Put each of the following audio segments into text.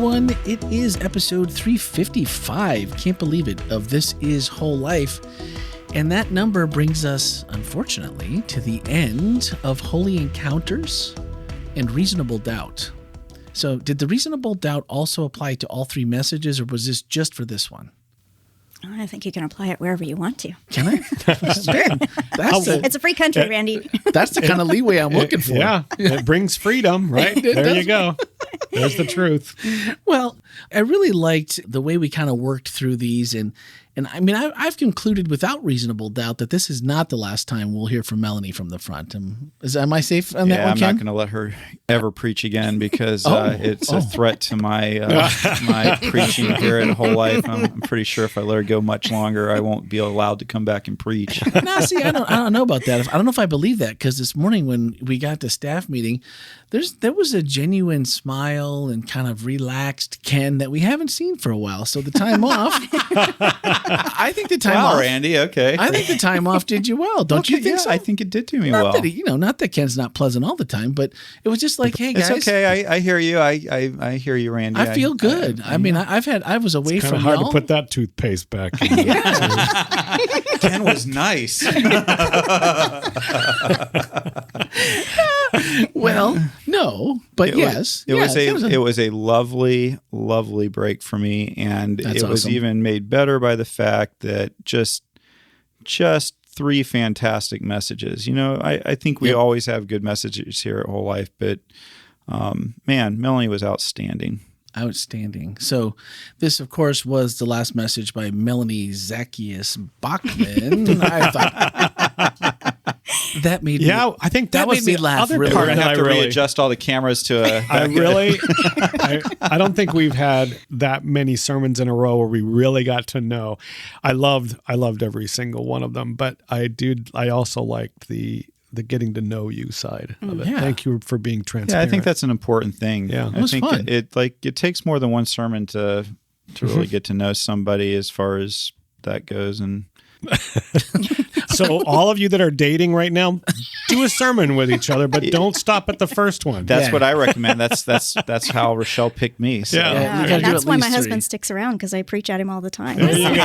everyone. It is episode 355, can't believe it, of This Is Whole Life. And that number brings us, unfortunately, to the end of Holy Encounters and Reasonable Doubt. So did the Reasonable Doubt also apply to all three messages, or was this just for this one? I think you can apply it wherever you want to. Can I? It's a free country, Randy. That's the kind of leeway I'm looking for. Yeah, it brings freedom, right? There you go. There's the truth. Well, I really liked the way we kind of worked through these. And I mean, I've concluded without reasonable doubt that this is not the last time we'll hear from Melanie from the front. Am I safe on that one, I'm Ken? not going to let her ever preach again because it's a threat to my my preaching here at Whole Life. I'm pretty sure if I let her go much longer, I won't be allowed to come back and preach. No, see, I don't know about that. I don't know if I believe that, because this morning when we got to staff meeting, there was a genuine smile and kind of relaxed Ken that we haven't seen for a while. So the time off, I think the time off. Wow, Randy, okay. I think the time off did you well. Don't you think so? I think it did do me not well. That not that Ken's not pleasant all the time, but it was just like, hey guys, it's okay. I hear you. I hear you, Randy. I feel good. I mean, I was away It's from kind of hard y'all. to put that toothpaste back in. Ken was nice. Well, no, but yes. It was a lovely, lovely break for me, and it was awesome. even made better by the fact that just three fantastic messages. You know, I think we always have good messages here at Whole Life, but man, Melanie was outstanding. Outstanding. So this, of course, was the last message by Melanie Zacchaeus Bockmann. I thought that made me, I think that was made me the laugh other really part We're that gonna have I to really readjust all the cameras to a. I don't think we've had that many sermons in a row where we really got to know. I loved every single one of them, but I also liked the getting to know you side of it. Yeah. Thank you for being transparent. Yeah, I think that's an important thing. Yeah. It was fun. It takes more than one sermon to really get to know somebody as far as that goes. And So all of you that are dating right now, do a sermon with each other, but don't stop at the first one. that's what I recommend. That's how Rochelle picked me. So. Yeah. you gotta do That's at why my least husband three. sticks around, because I preach at him all the time. There you go.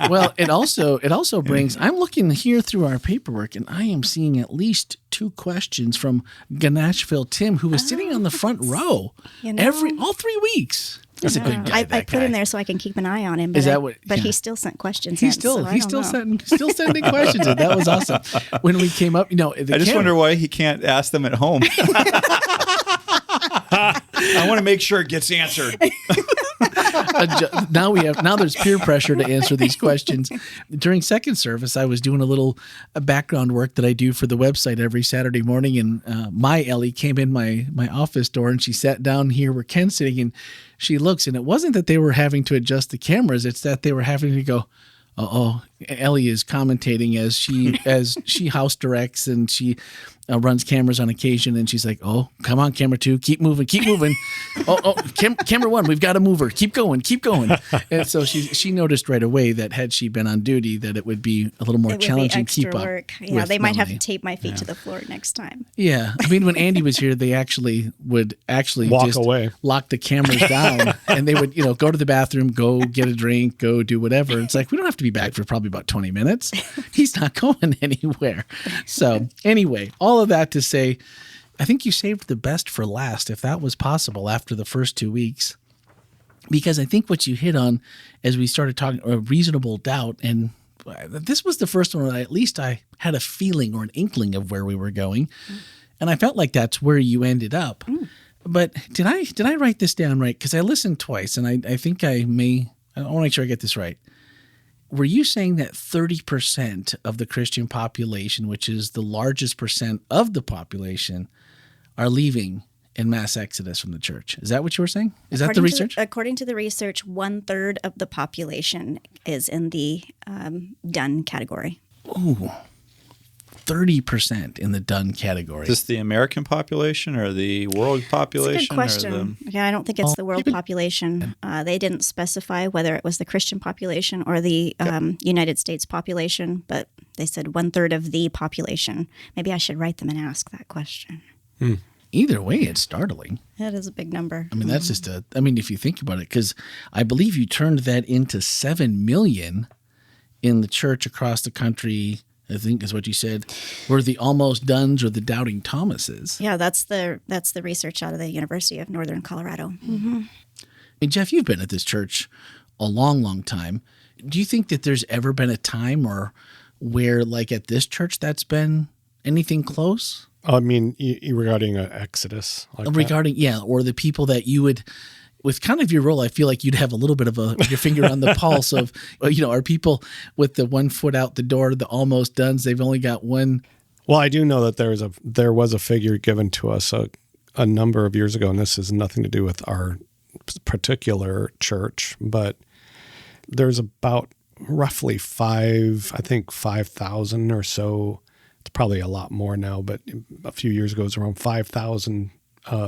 Well, it also brings, I'm looking here through our paperwork, and I am seeing at least 2 questions from Ganashville Tim, who was sitting on the front row all 3 weeks. That's a good guy. I that put guy. him there so I can keep an eye on him. But Is that what? But yeah. he still sent questions. He's in, still so I don't know. sending questions in. That was awesome. When we came up, I just wonder why he can't ask them at home. I want to make sure it gets answered. Now there's peer pressure to answer these questions. During second service, I was doing a little background work that I do for the website every Saturday morning, and my Ellie came in my office door, and she sat down here where Ken's sitting, and she looks, and it wasn't that they were having to adjust the cameras, it's that they were having to go, Ellie is commentating as she house directs, and she runs cameras on occasion, and she's like, "Oh, come on, camera 2, keep moving." Camera 1, we've got to move her. Keep going. And so she noticed right away that had she been on duty, that it would be a little more It would be challenging to extra keep up. work. Yeah, they might have to Melanie. tape my feet to the floor next time. Yeah, I mean, when Andy was here, they would Walk just away. lock the cameras down, and they would, go to the bathroom, go get a drink, go do whatever. It's like, we don't have to be back for probably about 20 minutes. He's not going anywhere. So anyway, all of that to say, I think you saved the best for last, if that was possible, after the first 2 weeks. Because I think what you hit on as we started talking, a reasonable doubt, and this was the first one that at least I had a feeling or an inkling of where we were going. And I felt like that's where you ended up. But did I write this down right? Because I listened twice, and I think I want to make sure I get this right. Were you saying that 30% of the Christian population, which is the largest percent of the population, are leaving in mass exodus from the church? Is that what you were saying? Is that the research? According to the research, 1/3 of the population is in the done category. Ooh, 30% in the done category. Is this the American population or the world population? It's a good question. Yeah, I don't think it's the world population. They didn't specify whether it was the Christian population or the United States population, but they said 1/3 of the population. Maybe I should write them and ask that question. Either way, it's startling. That is a big number. I mean, that's just if you think about it, because I believe you turned that into 7 million in the church across the country, I think is what you said, were the almost dones or the doubting Thomases. Yeah, that's the research out of the University of Northern Colorado. Mm-hmm. And Jeff, you've been at this church a long, long time. Do you think that there's ever been a time or where, like at this church, that's been anything close? I mean, regarding Exodus. Or the people that you would, with kind of your role, I feel like you'd have a little bit of your finger on the pulse of, are people with the 1 foot out the door, the almost dones, they've only got one. Well, I do know that there was a figure given to us a number of years ago, and this has nothing to do with our particular church, but there's about roughly 5,000 or so. It's probably a lot more now, but a few years ago, it was around 5,000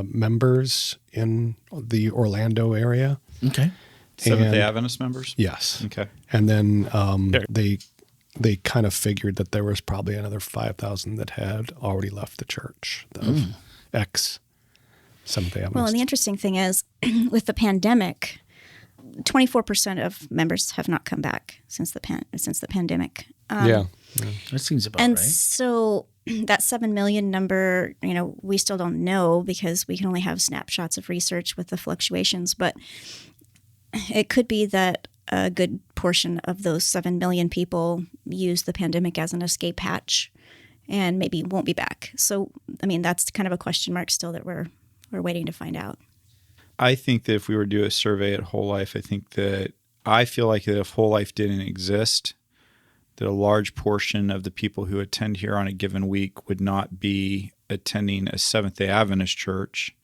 members in the Orlando area. Okay. Seventh-day Adventist members? Yes. Okay. And then they kind of figured that there was probably another 5,000 that had already left the church of ex-Seventh-day Adventist. Well, and the interesting thing is, with the pandemic, 24% of members have not come back since the pandemic. That seems about right. And so that 7 million number, we still don't know because we can only have snapshots of research with the fluctuations. But it could be that a good portion of those 7 million people use the pandemic as an escape hatch and maybe won't be back. So, I mean, that's kind of a question mark still that we're waiting to find out. I think that if we were to do a survey at WholeLife, I feel like that if WholeLife didn't exist, that a large portion of the people who attend here on a given week would not be attending a Seventh-day Adventist church,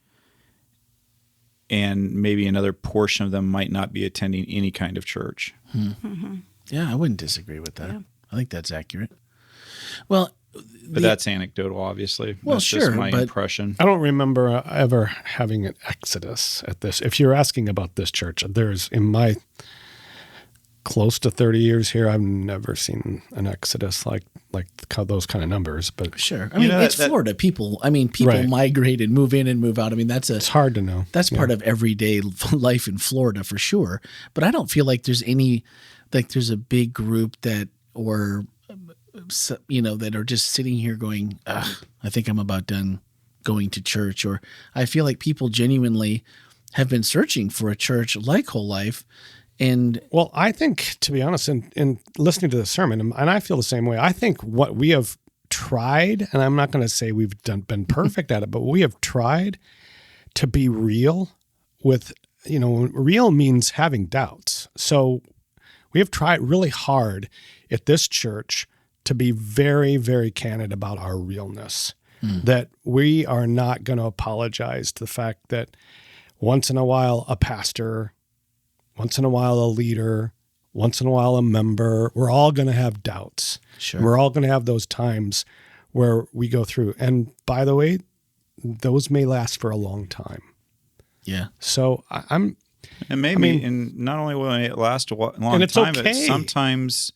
and maybe another portion of them might not be attending any kind of church. Mm-hmm. Yeah, I wouldn't disagree with that. Yeah. I think that's accurate. Well, but that's anecdotal, obviously. Well, that's sure, just my impression. I don't remember ever having an exodus at this. If you're asking about this church, there's, in my close to 30 years here, I've never seen an exodus like those kind of numbers. But sure, I mean, it's Florida. People right. Migrate and move in and move out. I mean, it's hard to know. That's part of everyday life in Florida for sure. But I don't feel like there's there's a big group that that are just sitting here going, I think I'm about done going to church. Or I feel like people genuinely have been searching for a church like WholeLife. And well, I think, to be honest, in listening to the sermon, and I feel the same way, I think what we have tried, and I'm not going to say we've been perfect at it, but we have tried to be real with, real means having doubts. So we have tried really hard at this church to be very, very candid about our realness, that we are not going to apologize to the fact that once in a while a pastor, once in a while a leader, once in a while a member, we're all going to have doubts. Sure. We're all going to have those times where we go through. And by the way, those may last for a long time. Yeah. So and not only will it last a long time, but sometimes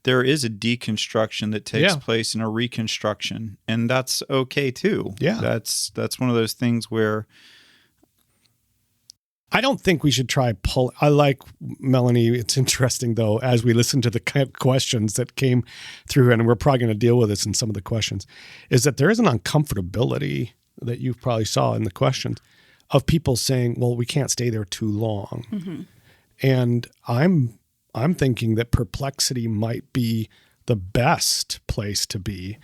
there is a deconstruction that takes place and a reconstruction, and that's okay too. Yeah. That's one of those things where I don't think we should try I like, Melanie, it's interesting though, as we listen to the questions that came through, and we're probably going to deal with this in some of the questions, is that there is an uncomfortability that you probably saw in the questions of people saying, well, we can't stay there too long. Mm-hmm. And I'm thinking that perplexity might be the best place to be,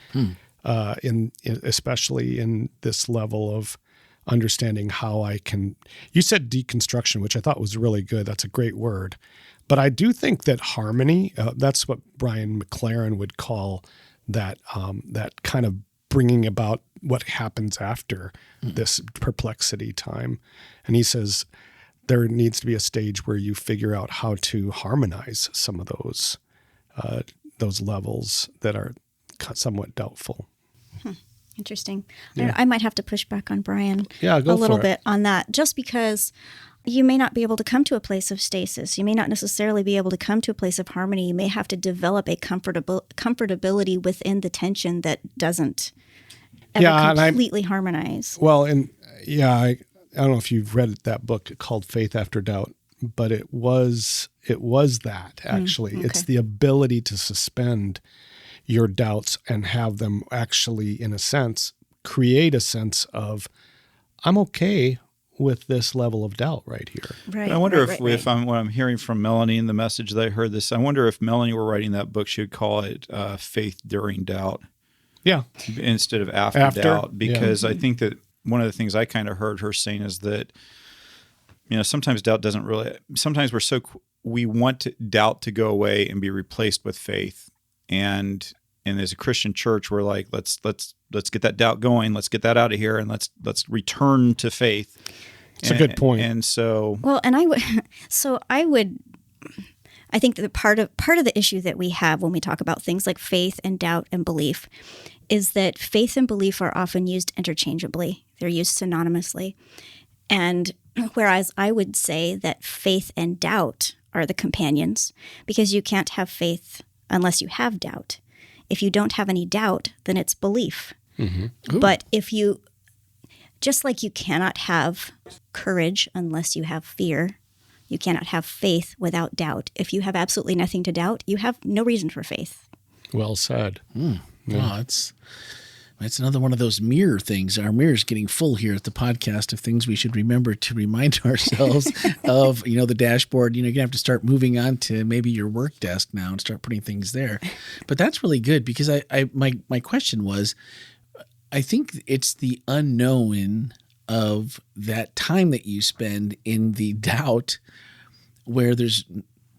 especially in this level of understanding how I can. You said deconstruction, which I thought was really good. That's a great word. But I do think that harmony, that's what Brian McLaren would call that kind of bringing about what happens after this perplexity time. And he says there needs to be a stage where you figure out how to harmonize some of those levels that are somewhat doubtful. Interesting. Yeah. I might have to push back on Brian a little bit on that, just because you may not be able to come to a place of stasis. You may not necessarily be able to come to a place of harmony. You may have to develop a comfortability within the tension that doesn't Yeah, and completely harmonize. Well, and yeah, I don't know if you've read that book called Faith After Doubt, but it was that actually. Okay. It's the ability to suspend your doubts and have them actually, in a sense, create a sense of, I'm okay with this level of doubt right here. Right. And I wonder right. what I'm hearing from Melanie in the message that I heard this. I wonder if Melanie were writing that book, she would call it Faith During Doubt. Yeah. Instead of after doubt, because I think that one of the things I kind of heard her saying is that, sometimes doubt doesn't really, sometimes we want doubt to go away and be replaced with faith. And as a Christian church, we're like, let's get that doubt going. Let's get that out of here. And let's return to faith. It's a good point. And so, well, and I think that part of the issue that we have when we talk about things like faith and doubt and belief is that faith and belief are often used interchangeably. They're used synonymously. And whereas I would say that faith and doubt are the companions, because you can't have faith unless you have doubt. If you don't have any doubt, then it's belief. Mm-hmm. But just like you cannot have courage unless you have fear, you cannot have faith without doubt. If you have absolutely nothing to doubt, you have no reason for faith. Well said. Yeah. Oh, it's another one of those mirror things. Our mirror's getting full here at the podcast of things we should remember to remind ourselves of, the dashboard. You're going to have to start moving on to maybe your work desk now and start putting things there. But that's really good because my question was, I think it's the unknown of that time that you spend in the doubt where there's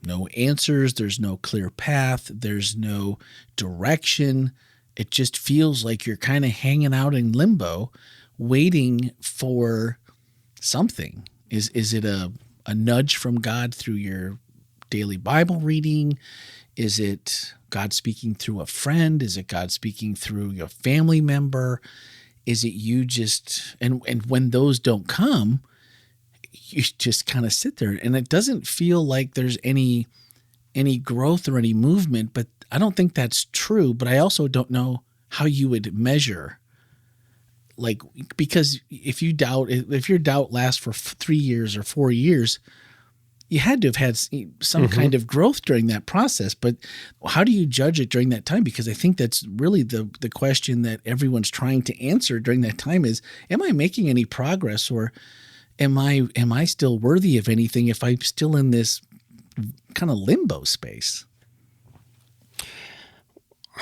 no answers, there's no clear path, there's no direction. It just feels like you're kind of hanging out in limbo, waiting for something. Is it a nudge from God through your daily Bible reading? Is it God speaking through a friend? Is it God speaking through your family member? Is it you just and when those don't come, you just kind of sit there, and it doesn't feel like there's any growth or any movement, but I don't think that's true, but I also don't know how you would measure, because if your doubt lasts for 3 years or 4 years, you had to have had some kind of growth during that process. But how do you judge it during that time? Because I think that's really the question that everyone's trying to answer during that time is, am I making any progress, or am I still worthy of anything if I'm still in this kind of limbo space?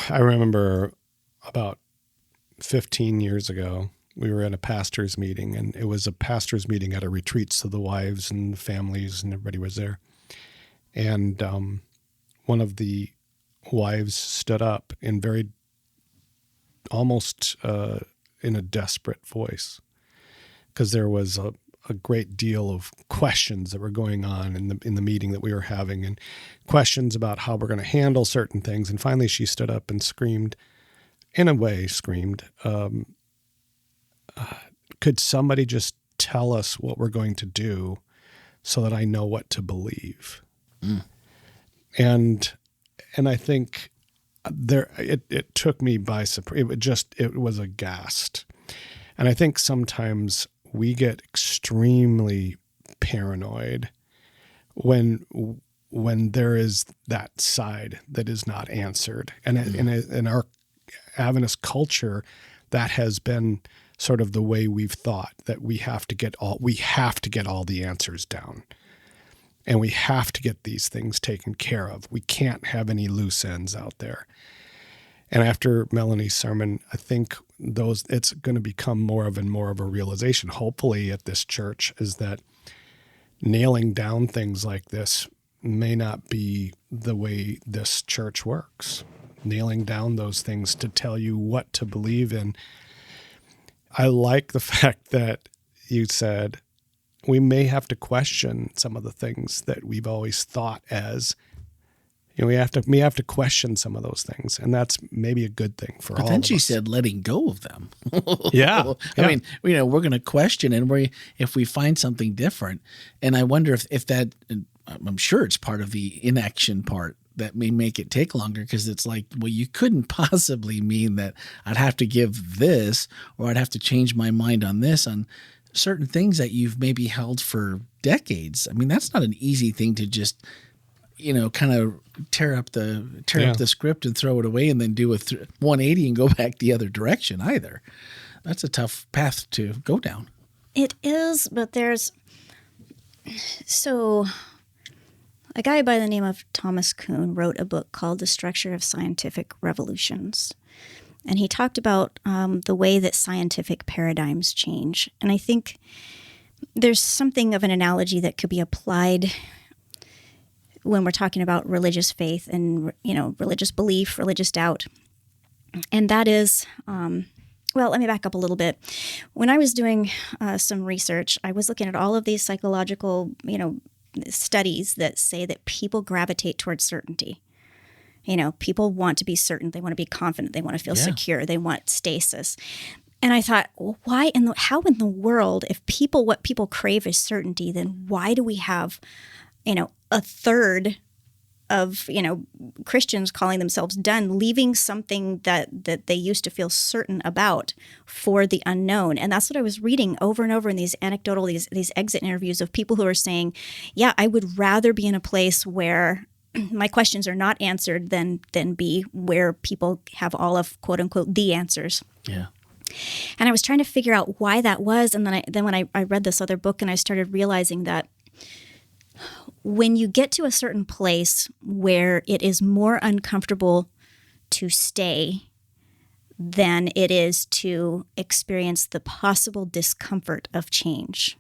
I remember about 15 years ago, we were at a pastor's meeting, and it was a pastor's meeting at a retreat, so the wives and the families and everybody was there. And one of the wives stood up in almost in a desperate voice, because there was a great deal of questions that were going on in the meeting that we were having, and questions about how we're going to handle certain things. And finally she stood up and screamed, could somebody just tell us what we're going to do so that I know what to believe? Mm. And I think it took me by surprise. It was aghast. And I think sometimes we get extremely paranoid when there is that side that is not answered. And in our Adventist culture, that has been sort of the way we've thought, that we have to get all the answers down, and we have to get these things taken care of. We can't have any loose ends out there. And after Melanie's sermon, I think it's going to become more of a realization, hopefully at this church, is that nailing down things like this may not be the way this church works. Nailing down those things to tell you what to believe in. I like the fact that you said we may have to question some of the things that we've always thought as, we have to question some of those things, and that's maybe a good thing for all of us. But then she said letting go of them. Yeah. I mean, we're going to question, and if we find something different. And I wonder if that, I'm sure it's part of the inaction part that may make it take longer, because it's like, well, you couldn't possibly mean that I'd have to give this, or I'd have to change my mind on this, on certain things that you've maybe held for decades. I mean, that's not an easy thing to just, kind of tear up the script and throw it away and then do a 180 and go back the other direction either. That's a tough path to go down. It is, but so a guy by the name of Thomas Kuhn wrote a book called The Structure of Scientific Revolutions. And he talked about the way that scientific paradigms change. And I think there's something of an analogy that could be applied when we're talking about religious faith and, religious belief, religious doubt. And that is, let me back up a little bit. When I was doing some research, I was looking at all of these psychological, studies that say that people gravitate towards certainty. People want to be certain. They want to be confident. They want to feel secure. They want stasis. And I thought, well, how in the world, if what people crave is certainty, then why do we have, a third of, Christians calling themselves done, leaving something that they used to feel certain about for the unknown? And that's what I was reading over and over in these anecdotal, these exit interviews of people who are saying, yeah, I would rather be in a place where my questions are not answered than be where people have all of, quote unquote, the answers. Yeah. And I was trying to figure out why that was. And then when I read this other book, and I started realizing that when you get to a certain place where it is more uncomfortable to stay than it is to experience the possible discomfort of change,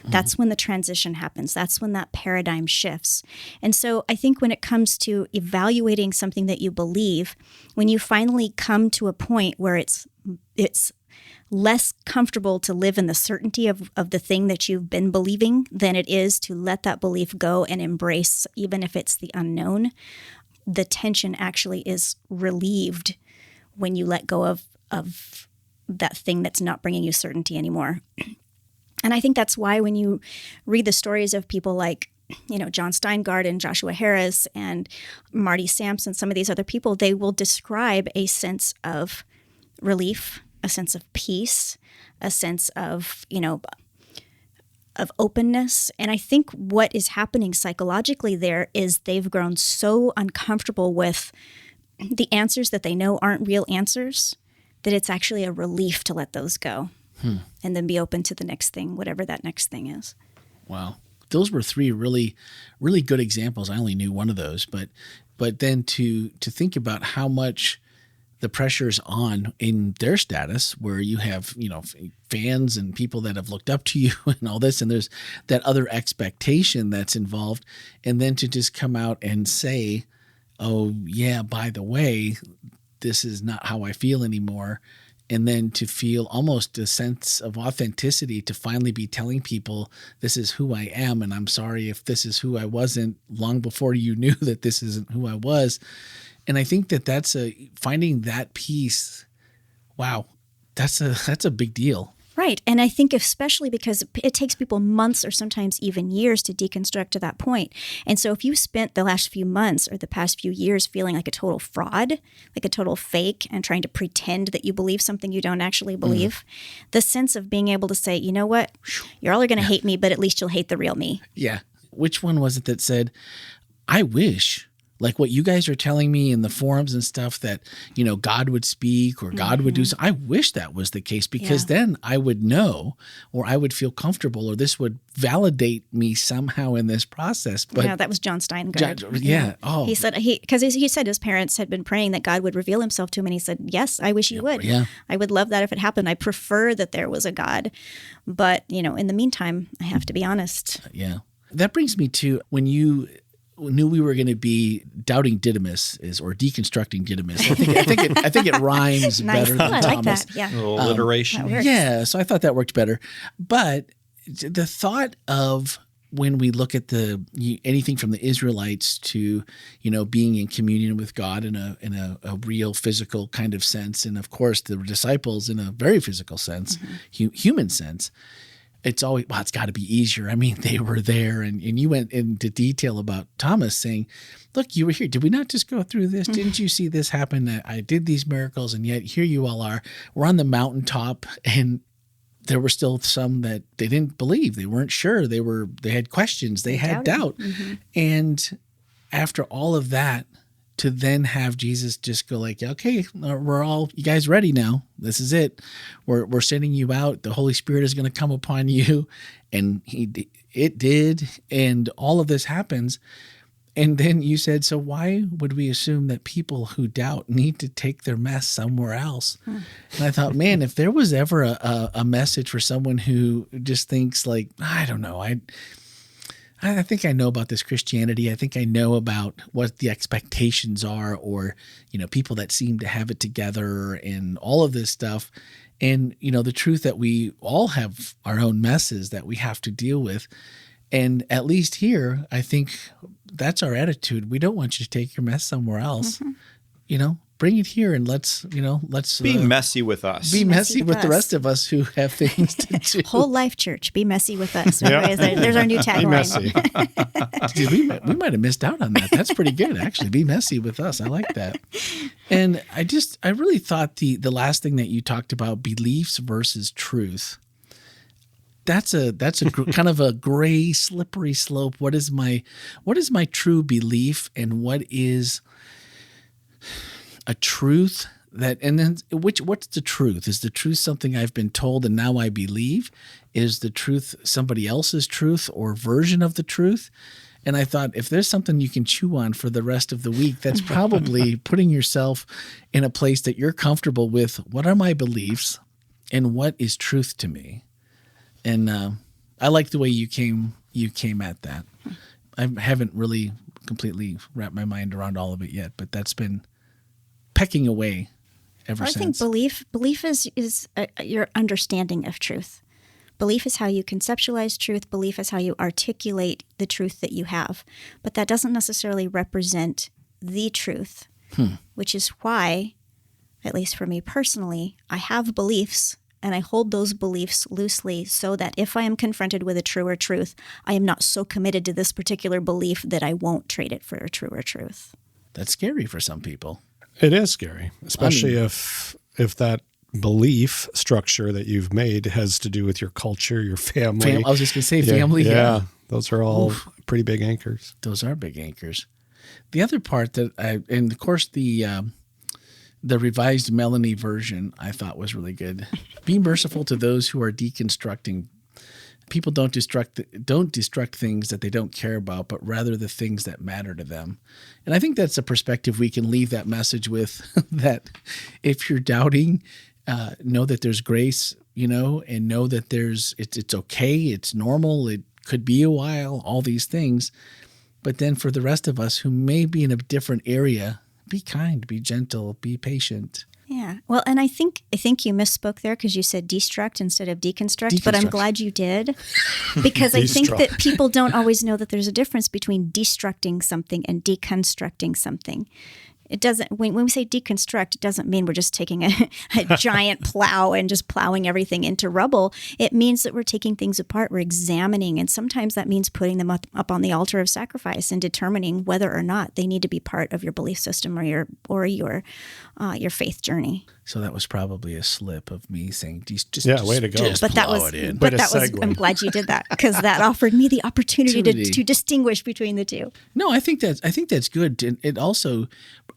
that's when the transition happens. That's when that paradigm shifts. And so I think when it comes to evaluating something that you believe, when you finally come to a point where it's less comfortable to live in the certainty of the thing that you've been believing than it is to let that belief go and embrace, even if it's the unknown, the tension actually is relieved when you let go of that thing that's not bringing you certainty anymore. And I think that's why when you read the stories of people like, John Steingart and Joshua Harris and Marty Sampson, some of these other people, they will describe a sense of relief, a sense of peace, a sense of, of openness. And I think what is happening psychologically there is they've grown so uncomfortable with the answers that they know aren't real answers that it's actually a relief to let those go. And then be open to the next thing, whatever that next thing is. Wow. Those were three really, really good examples. I only knew one of those, but then to think about how much the pressure's on in their status, where you have, fans and people that have looked up to you and all this, and there's that other expectation that's involved. And then to just come out and say, oh yeah, by the way, this is not how I feel anymore. And then to feel almost a sense of authenticity to finally be telling people, this is who I am, and I'm sorry if this is who I wasn't long before you knew that this isn't who I was. And I think that's finding that peace. Wow, that's a big deal. Right. And I think especially because it takes people months or sometimes even years to deconstruct to that point. And so if you spent the last few months or the past few years feeling like a total fraud, like a total fake, and trying to pretend that you believe something you don't actually believe, the sense of being able to say, you know what, you're all going to hate me, but at least you'll hate the real me. Yeah. Which one was it that said, I wish, like what you guys are telling me in the forums and stuff, that, God would speak or God would do so. I wish that was the case, because then I would know, or I would feel comfortable, or this would validate me somehow in this process. But that was John Steingart. Oh, he said because he said his parents had been praying that God would reveal himself to him, and he said, yes, I wish he would. Yeah. I would love that if it happened. I prefer that there was a God, but in the meantime, I have to be honest. Yeah. That brings me to when you knew we were going to be doubting Didymus or deconstructing Didymus. I think it rhymes nice. better than I like Thomas. that. Yeah. A little alliteration. Yeah, so I thought that worked better. But the thought of when we look at anything from the Israelites to being in communion with God in a real physical kind of sense, and of course the disciples in a very physical sense, human sense. it's always, well, it's got to be easier. I mean, they were there, and you went into detail about Thomas saying, look, you were here. Did we not just go through this? Didn't you see this happen? I did these miracles, and yet here you all are. We're on the mountaintop, and there were still some that they didn't believe. They weren't sure. They had questions. They had doubt. And after all of that, to then have Jesus just go like, okay, we're all, you guys ready now? This is it. We're sending you out. The Holy Spirit is going to come upon you. And it did. And all of this happens. And then you said, so why would we assume that people who doubt need to take their mess somewhere else? And I thought, man, if there was ever a message for someone who just thinks like, I don't know, I think I know about this Christianity. I think I know about what the expectations are, or, people that seem to have it together and all of this stuff. And, the truth that we all have our own messes that we have to deal with. And at least here, I think that's our attitude. We don't want you to take your mess somewhere else. Bring it here and let's be messy with us. Be messy with the rest of us who have things to do. WholeLife Church, be messy with us. There's our new tagline. Dude, we might have missed out on that. That's pretty good, actually. Be messy with us. I like that. And I really thought the last thing that you talked about, beliefs versus truth. That's a kind of a gray, slippery slope. What is my true belief, and what is a truth that, and then what's the truth? Is the truth something I've been told and now I believe? Is the truth somebody else's truth or version of the truth? And I thought, if there's something you can chew on for the rest of the week, that's probably putting yourself in a place that you're comfortable with. What are my beliefs and what is truth to me? And I like the way you came at that. I haven't really completely wrapped my mind around all of it yet, but that's been pecking away ever since. I think belief is your understanding of truth. Belief is how you conceptualize truth. Belief is how you articulate the truth that you have. But that doesn't necessarily represent the truth, which is why, at least for me personally, I have beliefs, and I hold those beliefs loosely so that if I am confronted with a truer truth, I am not so committed to this particular belief that I won't trade it for a truer truth. That's scary for some people. It is scary, especially if that belief structure that you've made has to do with your culture, your family. I was just going to say family. Yeah, those are all pretty big anchors. Those are big anchors. The other part and of course the revised Melanie version I thought was really good. Be merciful to those who are deconstructing. People don't destruct things that they don't care about, but rather the things that matter to them. And I think that's a perspective we can leave that message with, that if you're doubting, know that there's grace, and know that it's okay, it's normal, it could be a while, all these things. But then for the rest of us who may be in a different area, be kind, be gentle, be patient. Yeah. Well, and I think you misspoke there because you said destruct instead of deconstruct, but I'm glad you did, because I think that people don't always know that there's a difference between destructing something and deconstructing something. It doesn't, when we say deconstruct, it doesn't mean we're just taking a giant plow and just plowing everything into rubble. It means that we're taking things apart, we're examining, and sometimes that means putting them up on the altar of sacrifice and determining whether or not they need to be part of your belief system or your faith journey. So that was probably a slip of me saying, way to go. But that was, I'm glad you did that, because that offered me the opportunity to distinguish between the two. No, I think that's good. And it also,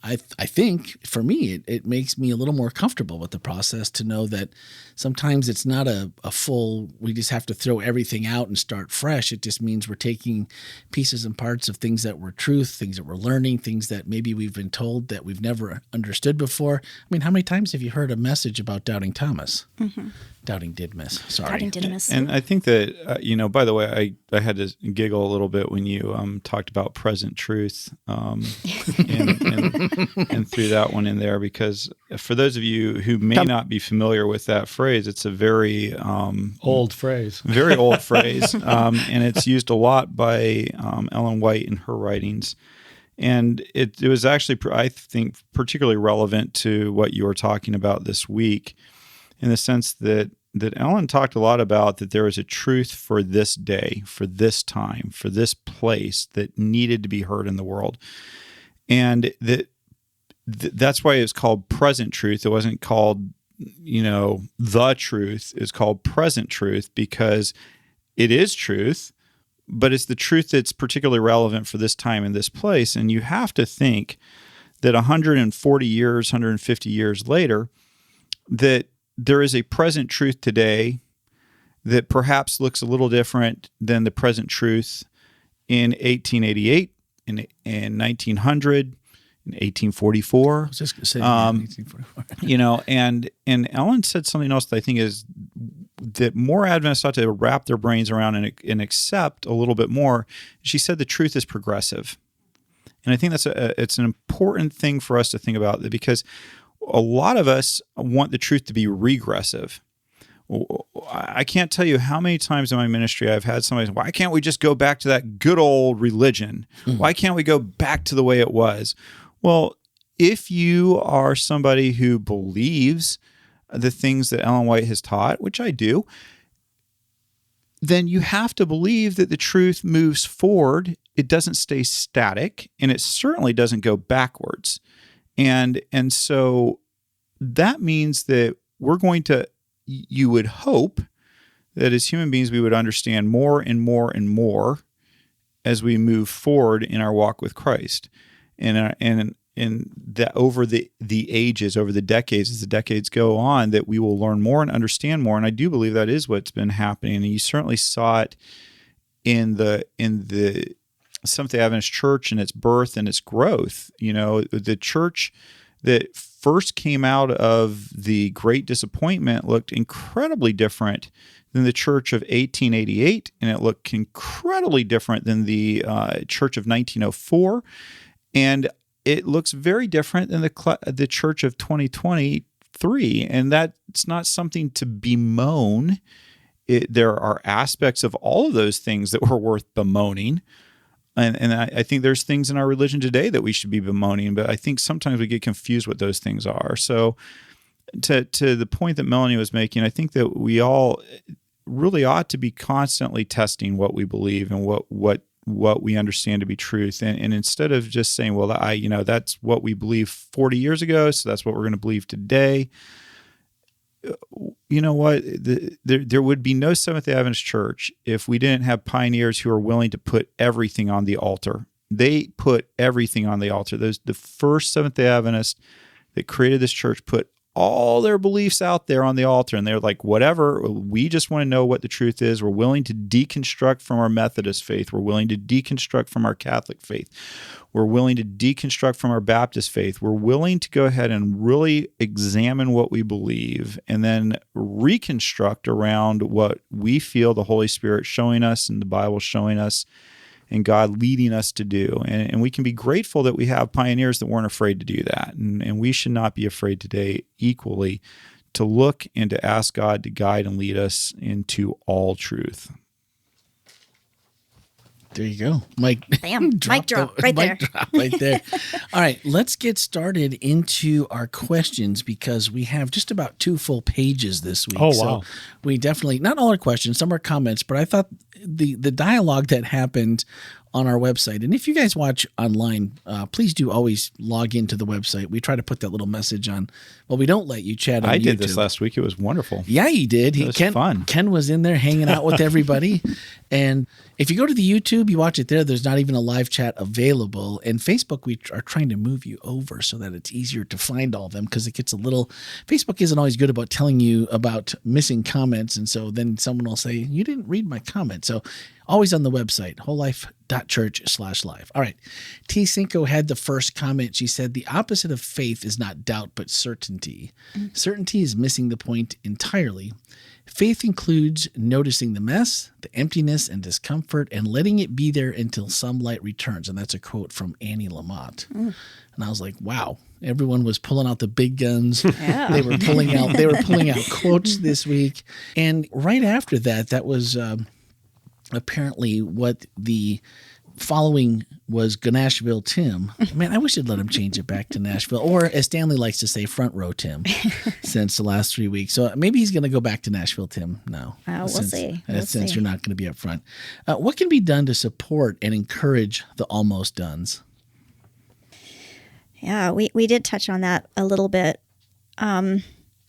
I think for me, it makes me a little more comfortable with the process to know that sometimes it's not a full, we just have to throw everything out and start fresh. It just means we're taking pieces and parts of things that were truth, things that we're learning, things that maybe we've been told that we've never understood before. I mean, how many times have you heard a message about doubting Thomas? Mm-hmm. Doubting Didymus. Sorry. Doubting Didymus. And I think that, by the way, I had to giggle a little bit when you talked about present truth and threw that one in there, because for those of you who may not be familiar with that phrase, it's a very old phrase. Very old phrase. And it's used a lot by Ellen White in her writings. And it was actually, I think, particularly relevant to what you were talking about this week, in the sense that Ellen talked a lot about that there was a truth for this day, for this time, for this place that needed to be heard in the world. And that's why it's called present truth. It wasn't called, the truth. It's called present truth because it is truth, but it's the truth that's particularly relevant for this time and this place. And you have to think that 140 years, 150 years later, that there is a present truth today that perhaps looks a little different than the present truth in 1888, in 1900, in 1844. I was just going to say 1844. And Ellen said something else that I think is that more Adventists ought to wrap their brains around and accept a little bit more. She said the truth is progressive. And I think it's an important thing for us to think about, because a lot of us want the truth to be regressive. I can't tell you how many times in my ministry I've had somebody say, why can't we just go back to that good old religion? Why can't we go back to the way it was? Well, if you are somebody who believes the things that Ellen White has taught, which I do, then you have to believe that the truth moves forward. It doesn't stay static, and it certainly doesn't go backwards. And so that means that you would hope that as human beings, we would understand more and more and more as we move forward in our walk with Christ. And that over the ages, over the decades, as the decades go on, that we will learn more and understand more. And I do believe that is what's been happening. And you certainly saw it in the Seventh-day Adventist Church and its birth and its growth. The church that first came out of the Great Disappointment looked incredibly different than the church of 1888, and it looked incredibly different than the church of 1904, and it looks very different than the church of 2023, and that's not something to bemoan. There are aspects of all of those things that were worth bemoaning. And I think there's things in our religion today that we should be bemoaning, but I think sometimes we get confused what those things are. So to the point that Melanie was making, I think that we all really ought to be constantly testing what we believe and what we understand to be truth. And instead of just saying, well, that's what we believed 40 years ago, so that's what we're going to believe today. You know what? There would be no Seventh-day Adventist Church if we didn't have pioneers who are willing to put everything on the altar. They put everything on the altar. The first Seventh-day Adventists that created this church put all their beliefs out there on the altar, and they're like, whatever, we just want to know what the truth is. We're willing to deconstruct from our Methodist faith. We're willing to deconstruct from our Catholic faith. We're willing to deconstruct from our Baptist faith. We're willing to go ahead and really examine what we believe and then reconstruct around what we feel the Holy Spirit showing us and the Bible showing us and God leading us to do. And we can be grateful that we have pioneers that weren't afraid to do that. And we should not be afraid today equally to look and to ask God to guide and lead us into all truth. There you go. Mic drop right there. Right there. All right, let's get started into our questions because we have just about 2 full pages this week. Oh, wow. So we definitely, not all our questions, some are comments, but I thought the dialogue that happened on our website, and if you guys watch online, please do always log into the website. We try to put that little message on. Well, we don't let you chat on YouTube. I did this last week. It was wonderful. Yeah, he did. It was fun. Ken was in there hanging out with everybody. And if you go to the YouTube, you watch it there, there's not even a live chat available. And Facebook, we are trying to move you over so that it's easier to find all of them because it gets Facebook isn't always good about telling you about missing comments. And so then someone will say, you didn't read my comment. So always on the website, wholelife.church/live. All right. T. Cinco had the first comment. She said, the opposite of faith is not doubt, but certainty. Mm-hmm. Certainty is missing the point entirely. Faith includes noticing the mess, the emptiness and discomfort, and letting it be there until some light returns. And that's a quote from Annie Lamott. Mm. And I was like, wow. Everyone was pulling out the big guns. Yeah. They were pulling out quotes this week. And right after that was apparently what the following was Nashville Tim. Man, I wish I'd let him change it back to Nashville, or as Stanley likes to say, front row Tim, since the last 3 weeks. So maybe he's going to go back to Nashville Tim now. We'll see. Since you're not going to be up front. What can be done to support and encourage the almost dones? Yeah, we did touch on that a little bit. How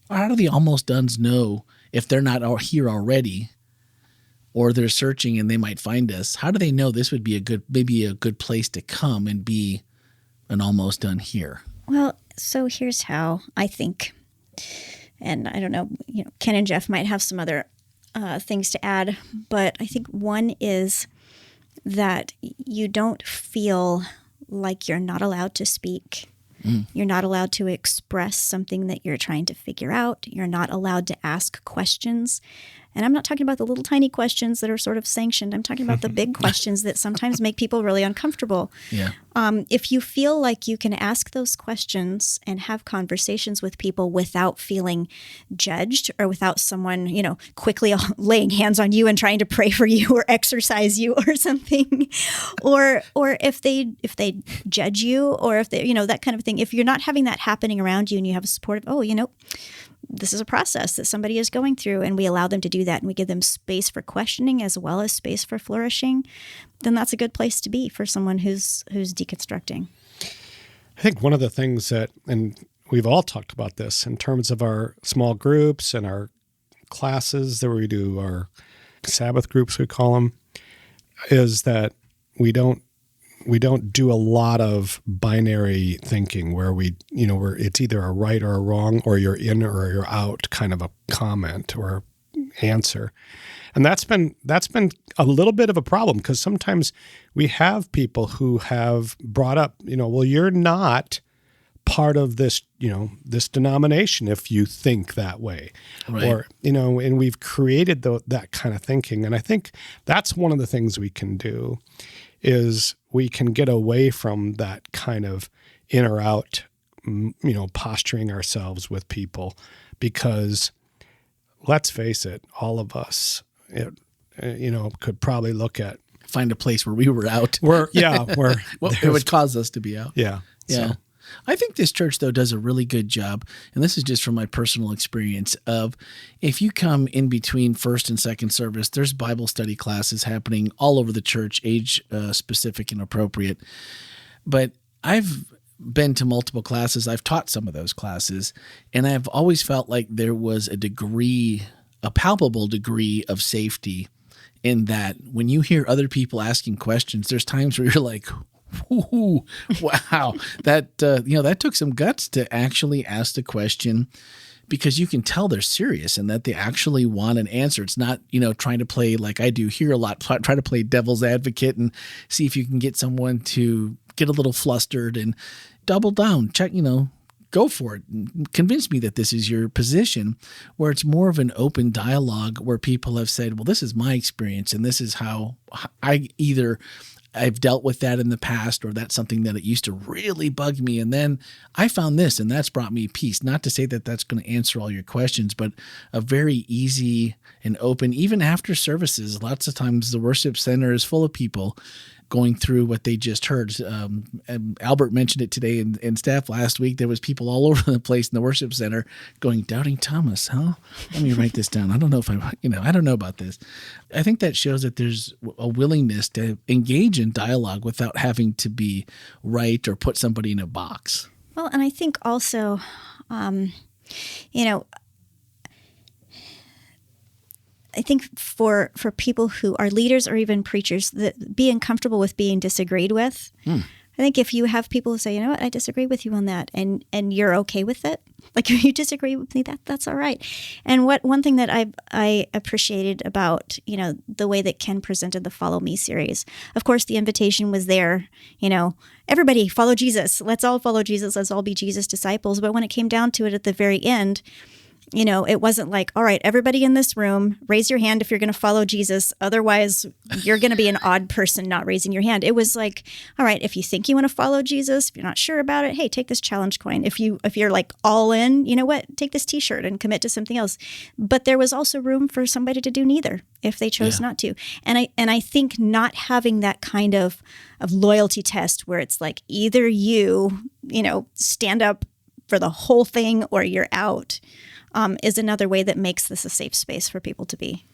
do the almost dones know if they're not here already, or they're searching and they might find us? How do they know this would be maybe a good place to come and be an almost done here? Well, so here's how I think, and I don't know, Ken and Jeff might have some other things to add, but I think one is that you don't feel like you're not allowed to speak. You're not allowed to express something that you're trying to figure out. You're not allowed to ask questions. And I'm not talking about the little tiny questions that are sort of sanctioned. I'm talking about the big questions that sometimes make people really uncomfortable. Yeah. If you feel like you can ask those questions and have conversations with people without feeling judged, or without someone, quickly laying hands on you and trying to pray for you or exorcise you or something, or if they judge you, or if they, that kind of thing, if you're not having that happening around you and you have a supportive, this is a process that somebody is going through, and we allow them to do that, and we give them space for questioning as well as space for flourishing, then that's a good place to be for someone who's deconstructing. I think one of the things that, and we've all talked about this in terms of our small groups and our classes that we do, our Sabbath groups, we call them, is that we don't do a lot of binary thinking where where it's either a right or a wrong, or you're in or you're out kind of a comment or answer. And that's been a little bit of a problem, because sometimes we have people who have brought up, well, you're not part of this, this denomination if you think that way. Right. Or, and we've created that kind of thinking. And I think that's one of the things we can do, is we can get away from that kind of in or out, posturing ourselves with people, because let's face it, all of us, could probably find a place where we were out. Where it would cause us to be out. Yeah. Yeah. So. I think this church, though, does a really good job, and this is just from my personal experience, of if you come in between first and second service, there's Bible study classes happening all over the church, age specific and appropriate. But I've been to multiple classes. I've taught some of those classes, and I've always felt like there was a palpable degree of safety in that when you hear other people asking questions, there's times where you're like, ooh, wow, that took some guts to actually ask the question, because you can tell they're serious and that they actually want an answer. It's not, trying to play like I do here a lot, try to play devil's advocate and see if you can get someone to get a little flustered and double down, check, go for it. Convince me that this is your position, where it's more of an open dialogue where people have said, well, this is my experience and this is how I've dealt with that in the past, or that's something that it used to really bug me. And then I found this and that's brought me peace. Not to say that that's going to answer all your questions, but a very easy and open, even after services. Lots of times the worship center is full of people going through what they just heard. And Albert mentioned it today in staff last week. There was people all over the place in the worship center going, Doubting Thomas, huh? Let me write this down. I don't know if I don't know about this. I think that shows that there's a willingness to engage in dialogue without having to be right or put somebody in a box. Well, and I think also, I think for people who are leaders or even preachers, that being comfortable with being disagreed with. I think if you have people who say, you know what, I disagree with you on that, and you're okay with it, like if you disagree with me, that's all right. And one thing that I appreciated about the way that Ken presented the Follow Me series, of course the invitation was there, everybody follow Jesus, let's all follow Jesus, let's all be Jesus disciples. But when it came down to it at the very end, It wasn't like, all right, everybody in this room, raise your hand if you're going to follow Jesus. Otherwise, you're going to be an odd person not raising your hand. It was like, all right, if you think you want to follow Jesus, if you're not sure about it, hey, take this challenge coin. If you're like all in, you know what, take this t-shirt and commit to something else. But there was also room for somebody to do neither if they chose not to. And I think not having that kind of loyalty test where it's like either you stand up for the whole thing or you're out, is another way that makes this a safe space for people to be.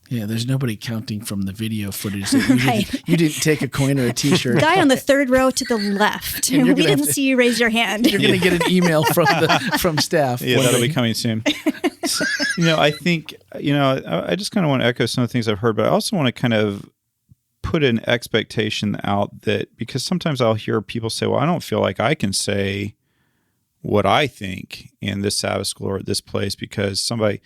Yeah, there's nobody counting from the video footage that you didn't take a coin or a t-shirt. Guy on the third row to the left. We didn't see you raise your hand. You're going to get an email from staff. Yeah, that'll be coming soon. I think, I just kind of want to echo some of the things I've heard, but I also want to kind of put an expectation out that, because sometimes I'll hear people say, well, I don't feel like I can say what I think in this Sabbath school or at this place because somebody,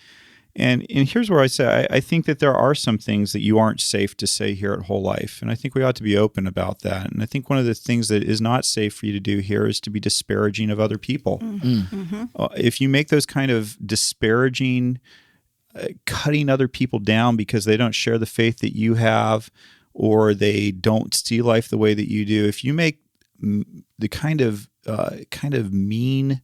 and here's where I say, I think that there are some things that you aren't safe to say here at WholeLife. And I think we ought to be open about that. And I think one of the things that is not safe for you to do here is to be disparaging of other people. Mm-hmm. If you make those kind of disparaging, cutting other people down because they don't share the faith that you have, or they don't see life the way that you do, if you make the kind of mean,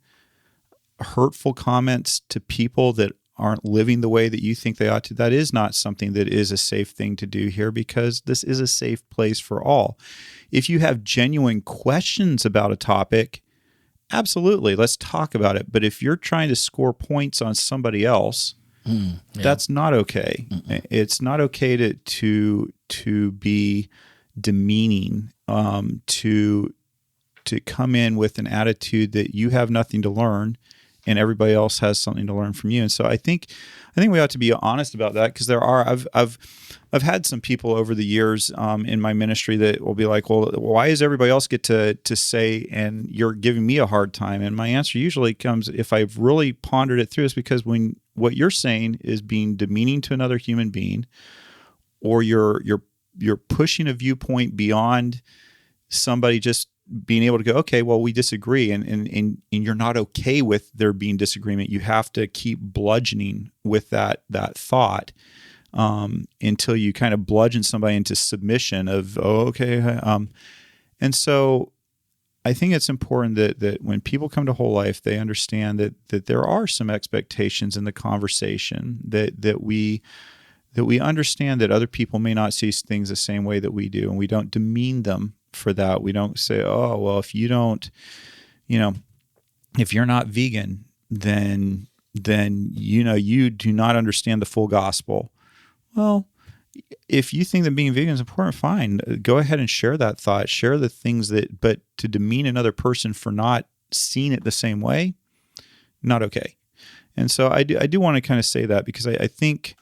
hurtful comments to people that aren't living the way that you think they ought to, that is not something that is a safe thing to do here, because this is a safe place for all. If you have genuine questions about a topic, absolutely, let's talk about it. But if you're trying to score points on somebody else, that's not okay. Mm-mm. It's not okay to be demeaning, to come in with an attitude that you have nothing to learn and everybody else has something to learn from you. And so I think we ought to be honest about that, because I've had some people over the years in my ministry that will be like, well, why does everybody else get to say and you're giving me a hard time? And my answer usually comes, if I've really pondered it through, is because when what you're saying is being demeaning to another human being, or you're pushing a viewpoint beyond somebody just being able to go, okay, well, we disagree, and you're not okay with there being disagreement. You have to keep bludgeoning with that thought until you kind of bludgeon somebody into submission of, oh, okay. And so I think it's important that when people come to WholeLife, they understand that there are some expectations in the conversation, that we understand that other people may not see things the same way that we do, and we don't demean them for that. We don't say, oh, well, if you don't, if you're not vegan, then you do not understand the full gospel. Well, if you think that being vegan is important, fine. Go ahead and share that thought. Share the things but to demean another person for not seeing it the same way, not okay. And so I do want to kind of say that, because I think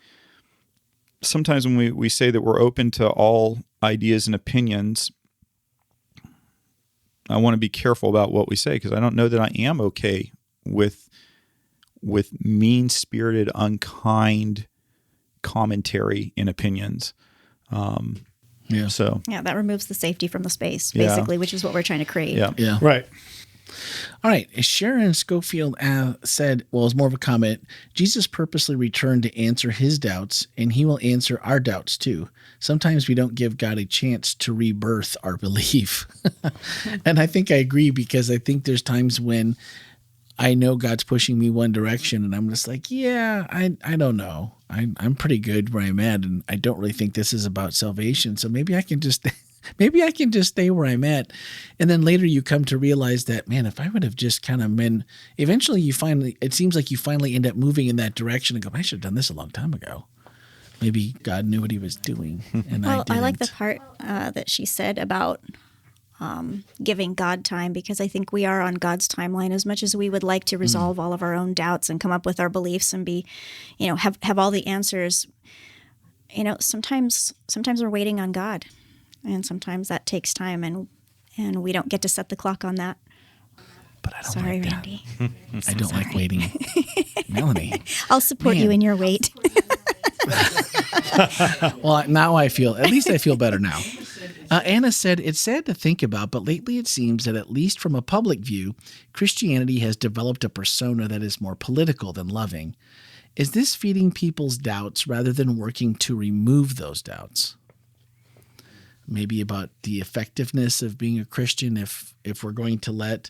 sometimes when we say that we're open to all ideas and opinions, I want to be careful about what we say, because I don't know that I am okay with mean-spirited, unkind commentary and opinions. So that removes the safety from the space, basically, which is what we're trying to create. Yeah. Right. All right. Sharon Schofield said, well, it's more of a comment, Jesus purposely returned to answer his doubts, and he will answer our doubts too. Sometimes we don't give God a chance to rebirth our belief. And I think I agree, because I think there's times when I know God's pushing me one direction, and I'm just like, I don't know. I'm pretty good where I'm at, and I don't really think this is about salvation. So maybe I can just stay where I'm at. And then later you come to realize that, man, if I would have just kind of been, eventually it seems like you finally end up moving in that direction and go, I should have done this a long time ago. Maybe God knew what he was doing, and I didn't. I like the part that she said about giving God time, because I think we are on God's timeline. As much as we would like to resolve all of our own doubts and come up with our beliefs and be, have all the answers, sometimes we're waiting on God, and sometimes that takes time, and we don't get to set the clock on that. But I don't Sorry, like Randy. I don't like waiting. Melanie. I'll support you in your wait. Well, now at least I feel better now. Anna said, it's sad to think about, but lately it seems that at least from a public view, Christianity has developed a persona that is more political than loving. Is this feeding people's doubts rather than working to remove those doubts? Maybe about the effectiveness of being a Christian if we're going to let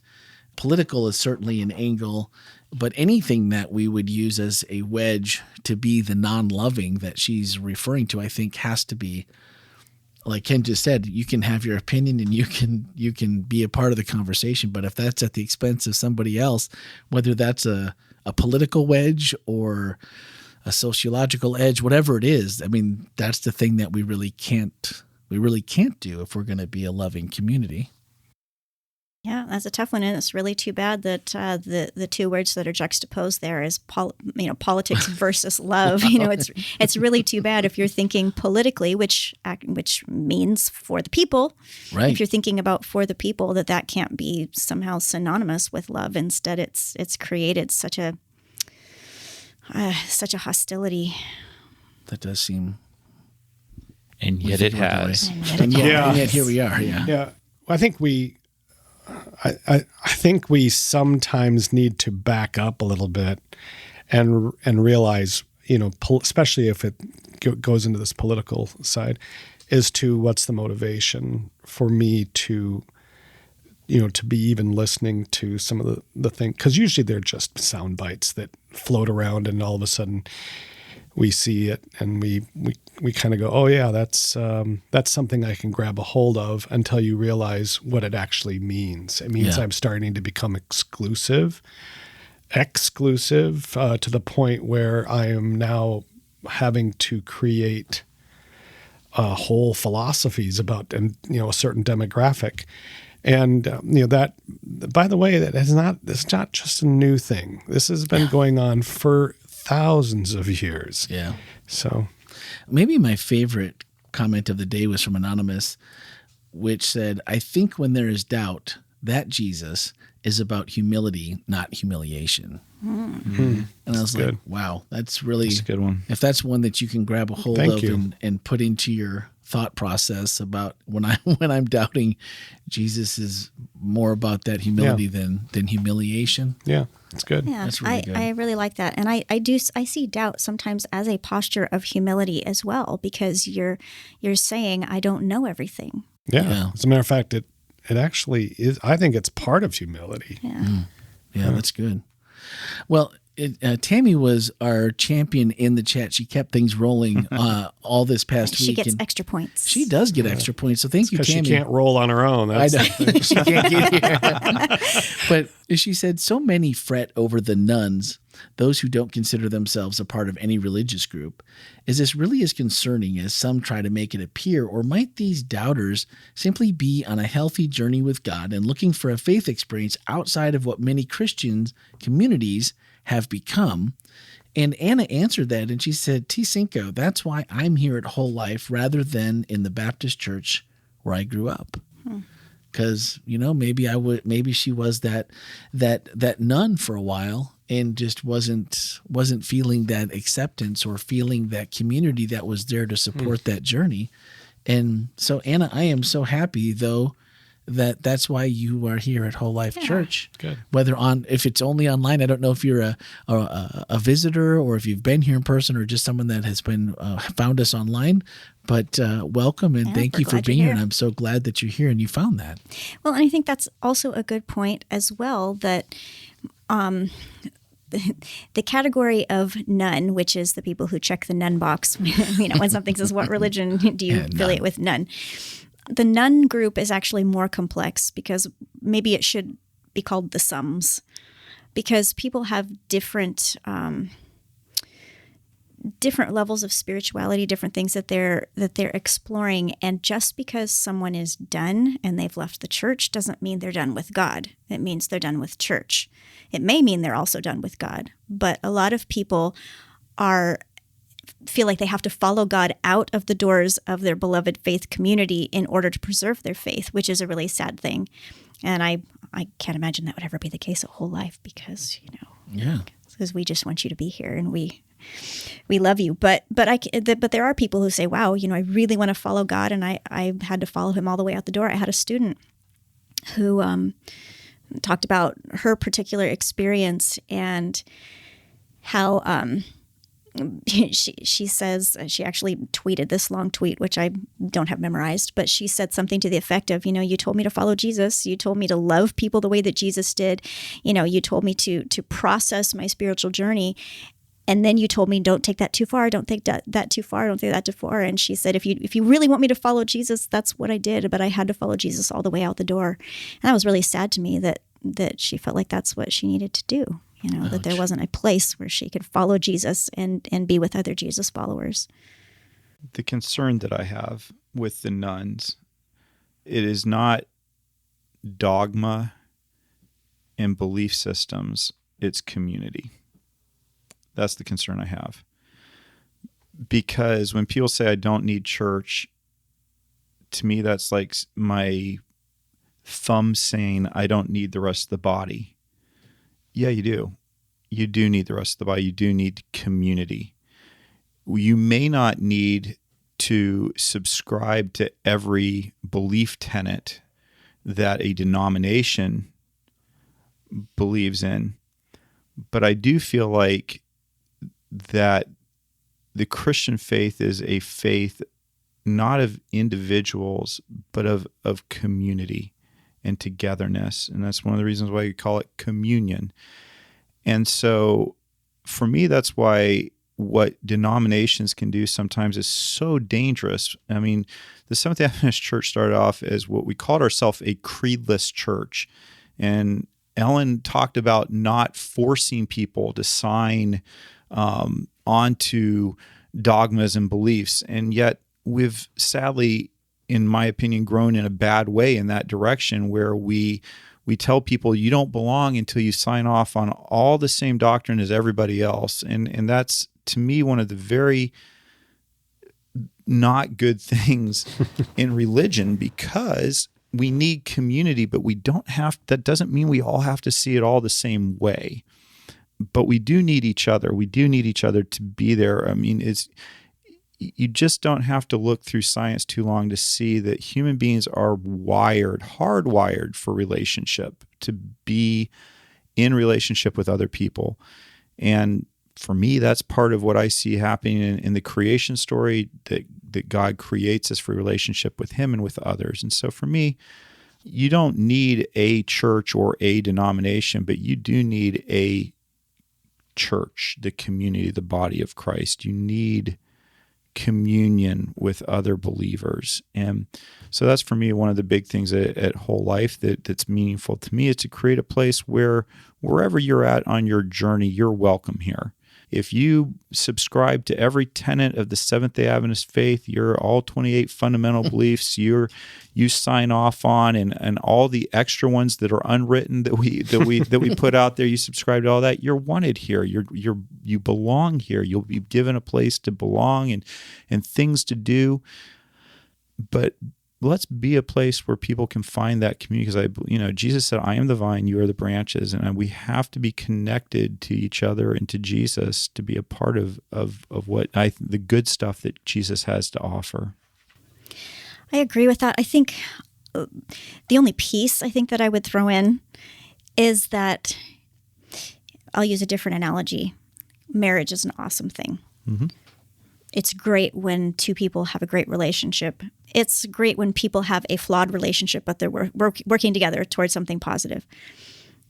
political is certainly an angle, but anything that we would use as a wedge to be the non-loving that she's referring to, I think has to be, like Ken just said, you can have your opinion and you can be a part of the conversation, but if that's at the expense of somebody else, whether that's a political wedge or a sociological edge, whatever it is, I mean, that's the thing that we really can't do if we're going to be a loving community. Yeah, that's a tough one, and it's really too bad that the two words that are juxtaposed there is politics versus love. It's really too bad if you're thinking politically, which means for the people. Right. If you're thinking about for the people, that can't be somehow synonymous with love. Instead, it's created such a hostility. That does seem. And yet it has. And yet here we are. Yeah. Yeah. I think I think we sometimes need to back up a little bit and realize, especially if it goes into this political side, as to what's the motivation for me to be even listening to some of the things, because usually they're just sound bites that float around, and all of a sudden we see it and we kind of go, oh yeah, that's something I can grab a hold of, until you realize what it actually means. It means I'm starting to become exclusive to the point where I am now having to create whole philosophies about a certain demographic. And that, by the way, it's not just a new thing. This has been going on for thousands of years. Yeah. So maybe my favorite comment of the day was from Anonymous, which said, I think when there is doubt, that Jesus is about humility, not humiliation. Mm-hmm. And I was like, wow, that's a good one. If that's one that you can grab a hold of and put into your thought process about when I'm doubting, Jesus is more about that humility than humiliation. Yeah, that's good. Yeah, that's really good. I really like that. And I see doubt sometimes as a posture of humility as well, because you're saying, I don't know everything. Yeah. As a matter of fact, it actually is. I think it's part of humility. Yeah. Yeah, that's good. Well, Tammy was our champion in the chat. She kept things rolling all this past week. She gets extra points. She does get extra points. So thank you, Tammy. She can't roll on her own. I know. She can't get here. But she said, so many fret over the nuns, those who don't consider themselves a part of any religious group. Is this really as concerning as some try to make it appear, or might these doubters simply be on a healthy journey with God and looking for a faith experience outside of what many Christian communities have become? And Anna answered that, and she said, T. Cinco, that's why I'm here at WholeLife rather than in the Baptist church where I grew up. Because, maybe she was that nun for a while and just wasn't feeling that acceptance or feeling that community that was there to support that journey. And so, Anna, I am so happy, though, that's why you are here at WholeLife Church. Good. If it's only online, I don't know if you're a visitor or if you've been here in person or just someone that has been found us online. But welcome and thank you for being here. And I'm so glad that you're here and you found that. Well, and I think that's also a good point as well, that the category of nun, which is the people who check the nun box, when something says, what religion do you affiliate with? None. The nun group is actually more complex, because maybe it should be called the sums, because people have different levels of spirituality, different things that they're exploring. And just because someone is done and they've left the church doesn't mean they're done with God. It means they're done with church. It may mean they're also done with God, but a lot of people feel like they have to follow God out of the doors of their beloved faith community in order to preserve their faith, which is a really sad thing. And I can't imagine that would ever be the case at WholeLife, because, because we just want you to be here, and we we love you. But there are people who say, wow, I really want to follow God. And I had to follow him all the way out the door. I had a student who talked about her particular experience and how she says, she actually tweeted this long tweet, which I don't have memorized, but she said something to the effect of, you told me to follow Jesus. You told me to love people the way that Jesus did. You told me to process my spiritual journey. And then you told me, don't take that too far. Don't take that too far. Don't take that too far. And she said, if you really want me to follow Jesus, that's what I did. But I had to follow Jesus all the way out the door. And that was really sad to me that she felt like that's what she needed to do. That there wasn't a place where she could follow Jesus and be with other Jesus followers. The concern that I have with the nuns, it is not dogma and belief systems, it's community. That's the concern I have. Because when people say I don't need church, to me that's like my thumb saying I don't need the rest of the body. Yeah, you do. You do need the rest of the body. You do need community. You may not need to subscribe to every belief tenet that a denomination believes in, but I do feel like that the Christian faith is a faith not of individuals, but of community and togetherness. And that's one of the reasons why you call it communion. And so for me, that's why what denominations can do sometimes is so dangerous. I mean, the Seventh-day Adventist Church started off as what we called ourselves a creedless church. And Ellen talked about not forcing people to sign onto dogmas and beliefs. And yet we've sadly, in my opinion, grown in a bad way in that direction where we tell people you don't belong until you sign off on all the same doctrine as everybody else. And that's, to me, one of the very not good things in religion, because we need community, but we don't have, that doesn't mean we all have to see it all the same way. But we do need each other. We do need each other to be there. I mean, you just don't have to look through science too long to see that human beings are hardwired for relationship, to be in relationship with other people. And for me, that's part of what I see happening in the creation story, that God creates us for relationship with him and with others. And so for me, you don't need a church or a denomination, but you do need a church, the community, the body of Christ. You need communion with other believers. And so that's for me one of the big things at WholeLife that's meaningful to me, is to create a place where wherever you're at on your journey, you're welcome here. If you subscribe to every tenet of the Seventh-day Adventist faith, you're all 28 fundamental beliefs, you sign off on, and all the extra ones that are unwritten that we put out there, you subscribe to all that, you're wanted here. You belong here. You'll be given a place to belong and things to do. But let's be a place where people can find that community, because Jesus said, I am the vine, you are the branches, and we have to be connected to each other and to Jesus to be a part of what the good stuff that Jesus has to offer. I agree with that. I think the only piece I think that I would throw in is that I'll use a different analogy. Marriage is an awesome thing. Mm-hmm. It's great when two people have a great relationship. It's great when people have a flawed relationship, but they're working together towards something positive.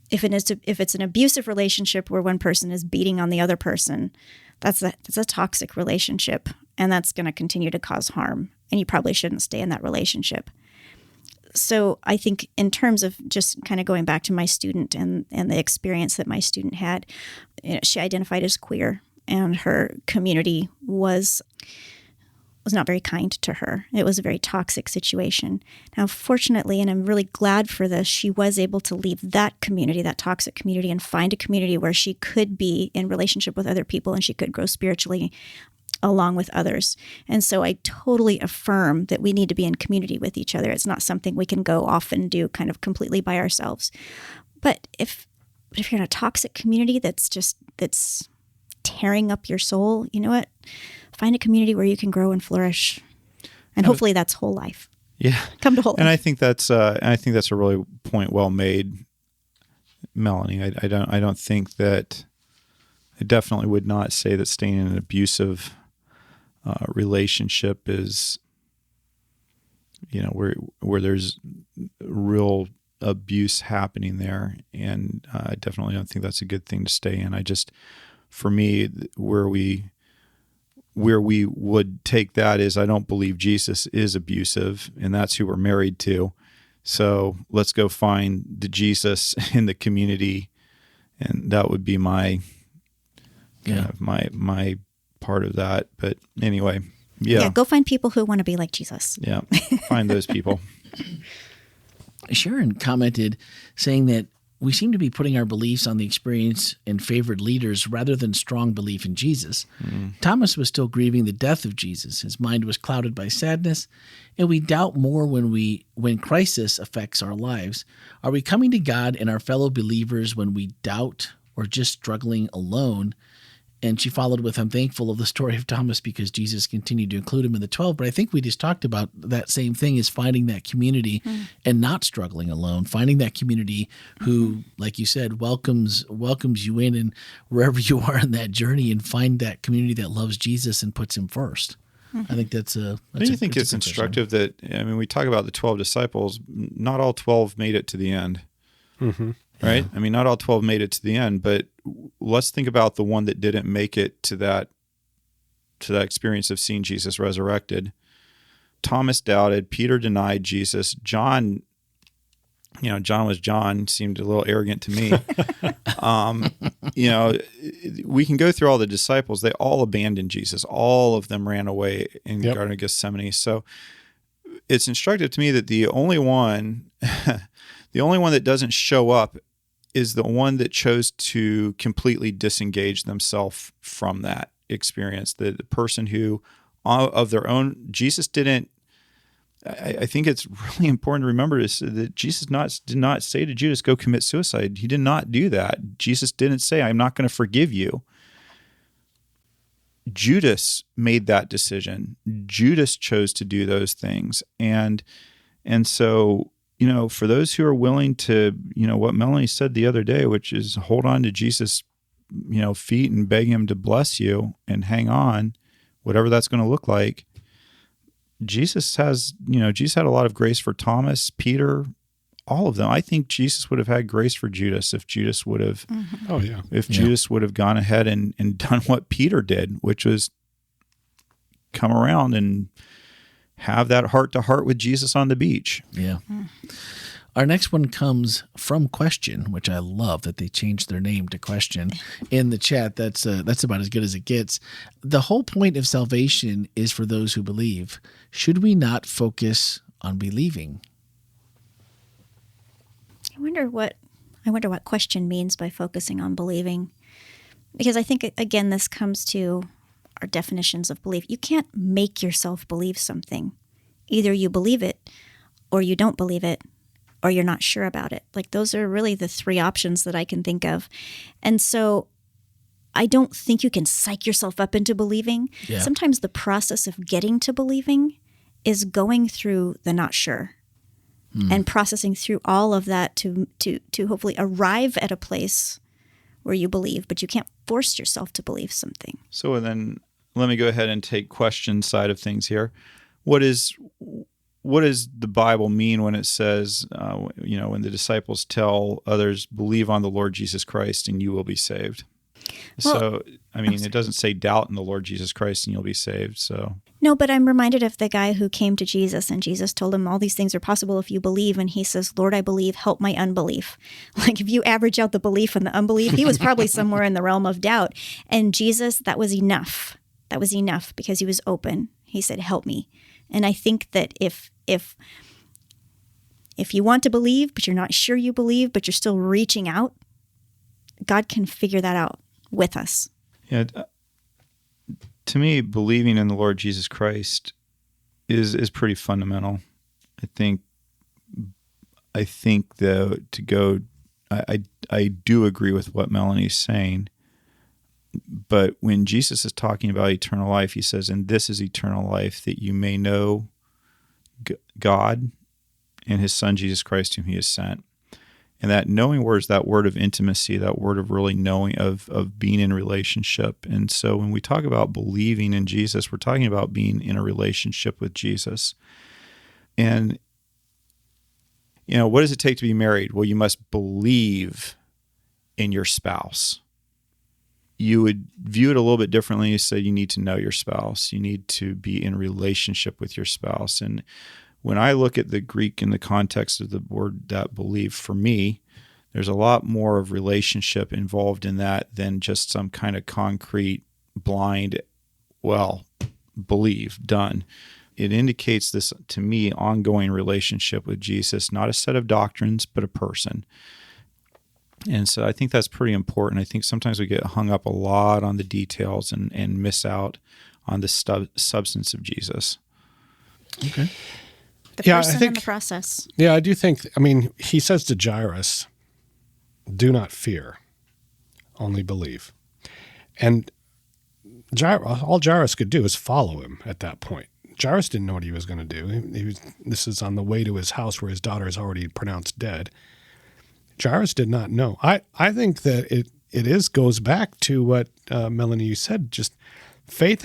If it's an abusive relationship where one person is beating on the other person, that's a toxic relationship, and that's going to continue to cause harm. And you probably shouldn't stay in that relationship. So I think in terms of just kind of going back to my student and the experience that my student had, she identified as queer. And her community was not very kind to her. It was a very toxic situation. Now, fortunately, and I'm really glad for this, she was able to leave that community, that toxic community, and find a community where she could be in relationship with other people and she could grow spiritually along with others. And so I totally affirm that we need to be in community with each other. It's not something we can go off and do kind of completely by ourselves. But if you're in a toxic community that's tearing up your soul, you know what? Find a community where you can grow and flourish. And hopefully that's whole life. Yeah. Come to whole life. And I think that's a really point well made, Melanie. I don't think that, I definitely would not say that staying in an abusive relationship is, where there's real abuse happening there. And I definitely don't think that's a good thing to stay in. For me, where we would take that is, I don't believe Jesus is abusive, and that's who we're married to. So let's go find the Jesus in the community. And that would be my my part of that. But anyway, yeah. Go find people who want to be like Jesus. Yeah, find those people. Sharon commented saying that we seem to be putting our beliefs on the experience and favored leaders rather than strong belief in Jesus. Thomas was still grieving the death of Jesus. His mind was clouded by sadness, and we doubt more when crisis affects our lives. Are we coming to God and our fellow believers when we doubt or just struggling alone? And she followed with, I'm thankful of the story of Thomas because Jesus continued to include him in the 12. But I think we just talked about that same thing, is finding that community and not struggling alone, finding that community who, like you said, welcomes you in and wherever you are in that journey, and find that community that loves Jesus and puts him first. I think that's a... Don't you think it's instructive that, we talk about the 12 disciples, not all 12 made it to the end. Mm-hmm. Right? Yeah. Not all 12 made it to the end, but let's think about the one that didn't make it to that experience of seeing Jesus resurrected. Thomas doubted. Peter denied Jesus. John was John, seemed a little arrogant to me. We can go through all the disciples. They all abandoned Jesus. All of them ran away in the Garden of Gethsemane. So it's instructive to me that the only one that doesn't show up is the one that chose to completely disengage themselves from that experience. The person who, of their own, Jesus didn't. I think it's really important to remember that Jesus did not say to Judas, "Go commit suicide." He did not do that. Jesus didn't say, "I'm not going to forgive you." Judas made that decision. Judas chose to do those things, and so. For those who are willing to, what Melanie said the other day, which is hold on to Jesus, feet and beg him to bless you and hang on, whatever that's going to look like. Jesus had a lot of grace for Thomas, Peter, all of them. I think Jesus would have had grace for Judas if Judas would have, Judas would have gone ahead and done what Peter did, which was come around and have that heart-to-heart with Jesus on the beach. Yeah. Our next one comes from Question, which I love that they changed their name to Question in the chat. That's about as good as it gets. The whole point of salvation is for those who believe. Should we not focus on believing? I wonder what Question means by focusing on believing, because I think again this comes to our definitions of belief. You can't make yourself believe something. Either you believe it, or you don't believe it, or you're not sure about it. Like, those are really the three options that I can think of. And so I don't think you can psych yourself up into believing. Yeah. Sometimes the process of getting to believing is going through the not sure and processing through all of that to hopefully arrive at a place where you believe, but you can't force yourself to believe something. So then let me go ahead and take question side of things here. What does the Bible mean when it says, when the disciples tell others, believe on the Lord Jesus Christ and you will be saved? Well, it doesn't say doubt in the Lord Jesus Christ and you'll be saved. So no, but I'm reminded of the guy who came to Jesus and Jesus told him all these things are possible if you believe. And he says, Lord, I believe, help my unbelief. Like, if you average out the belief and the unbelief, he was probably somewhere in the realm of doubt. And Jesus, that was enough. That was enough because he was open. He said, help me. And I think that if you want to believe, but you're not sure you believe, but you're still reaching out, God can figure that out with us. Yeah. To me, believing in the Lord Jesus Christ is pretty fundamental. I think though, I do agree with what Melanie's saying. But when Jesus is talking about eternal life, he says, and this is eternal life, that you may know God and his son, Jesus Christ, whom he has sent. And that knowing word is that word of intimacy, that word of really knowing, of being in relationship. And so when we talk about believing in Jesus, we're talking about being in a relationship with Jesus. And, what does it take to be married? Well, you must believe in your spouse. You would view it a little bit differently. You say you need to know your spouse. You need to be in relationship with your spouse. And when I look at the Greek in the context of the word that believe, for me, there's a lot more of relationship involved in that than just some kind of concrete, blind, believe, done. It indicates this, to me, ongoing relationship with Jesus, not a set of doctrines, but a person. And so I think that's pretty important. I think sometimes we get hung up a lot on the details and miss out on the substance of Jesus. Okay. The person and the process. Yeah, I do think, he says to Jairus, do not fear, only believe. And all Jairus could do is follow him at that point. Jairus didn't know what he was going to do. This is on the way to his house where his daughter is already pronounced dead. Jairus did not know. I think that it goes back to what Melanie, you said, just faith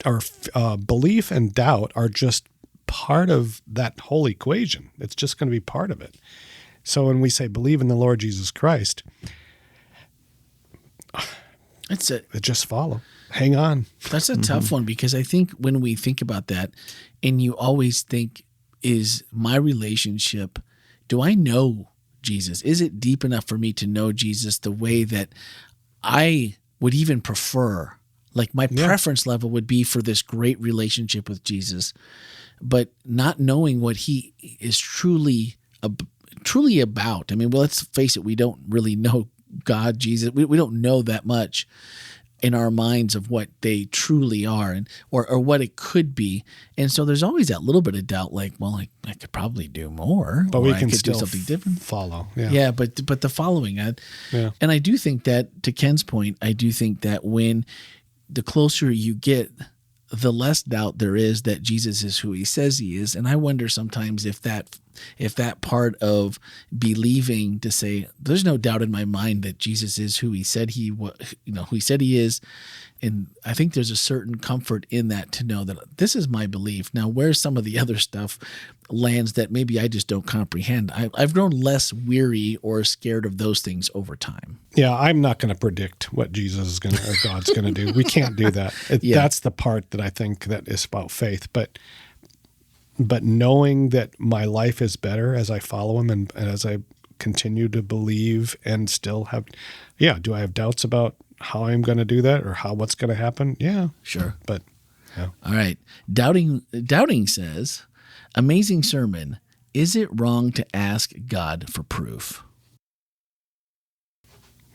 or belief and doubt are just part of that whole equation. It's just going to be part of it. So when we say believe in the Lord Jesus Christ, That's it. Just follow. Hang on. That's a tough one, because I think when we think about that, and you always think, is my relationship, do I know Jesus? Is it deep enough for me to know Jesus the way that I would even prefer? Like my preference level would be for this great relationship with Jesus, but not knowing what he is truly about. Let's face it, we don't really know God, Jesus. We don't know that much in our minds of what they truly are or what it could be. And so there's always that little bit of doubt, like, I could probably do more, but we can I could still do something different. Follow. Yeah. But the following, and I do think that, to Ken's point, I do think that when the closer you get, the less doubt there is that Jesus is who he says he is. And I wonder sometimes if that part of believing, to say, there's no doubt in my mind that Jesus is who he said who he said he is. And I think there's a certain comfort in that, to know that this is my belief. Now, where some of the other stuff lands that maybe I just don't comprehend, I've grown less weary or scared of those things over time. Yeah, I'm not going to predict what Jesus is going to, or God's going to do. We can't do that. That's the part that I think that is about faith. But knowing that my life is better as I follow him and as I continue to believe and still have, do I have doubts about how I'm going to do that or what's going to happen? Yeah. Sure. But, yeah. All right. Doubting says, amazing sermon. Is it wrong to ask God for proof?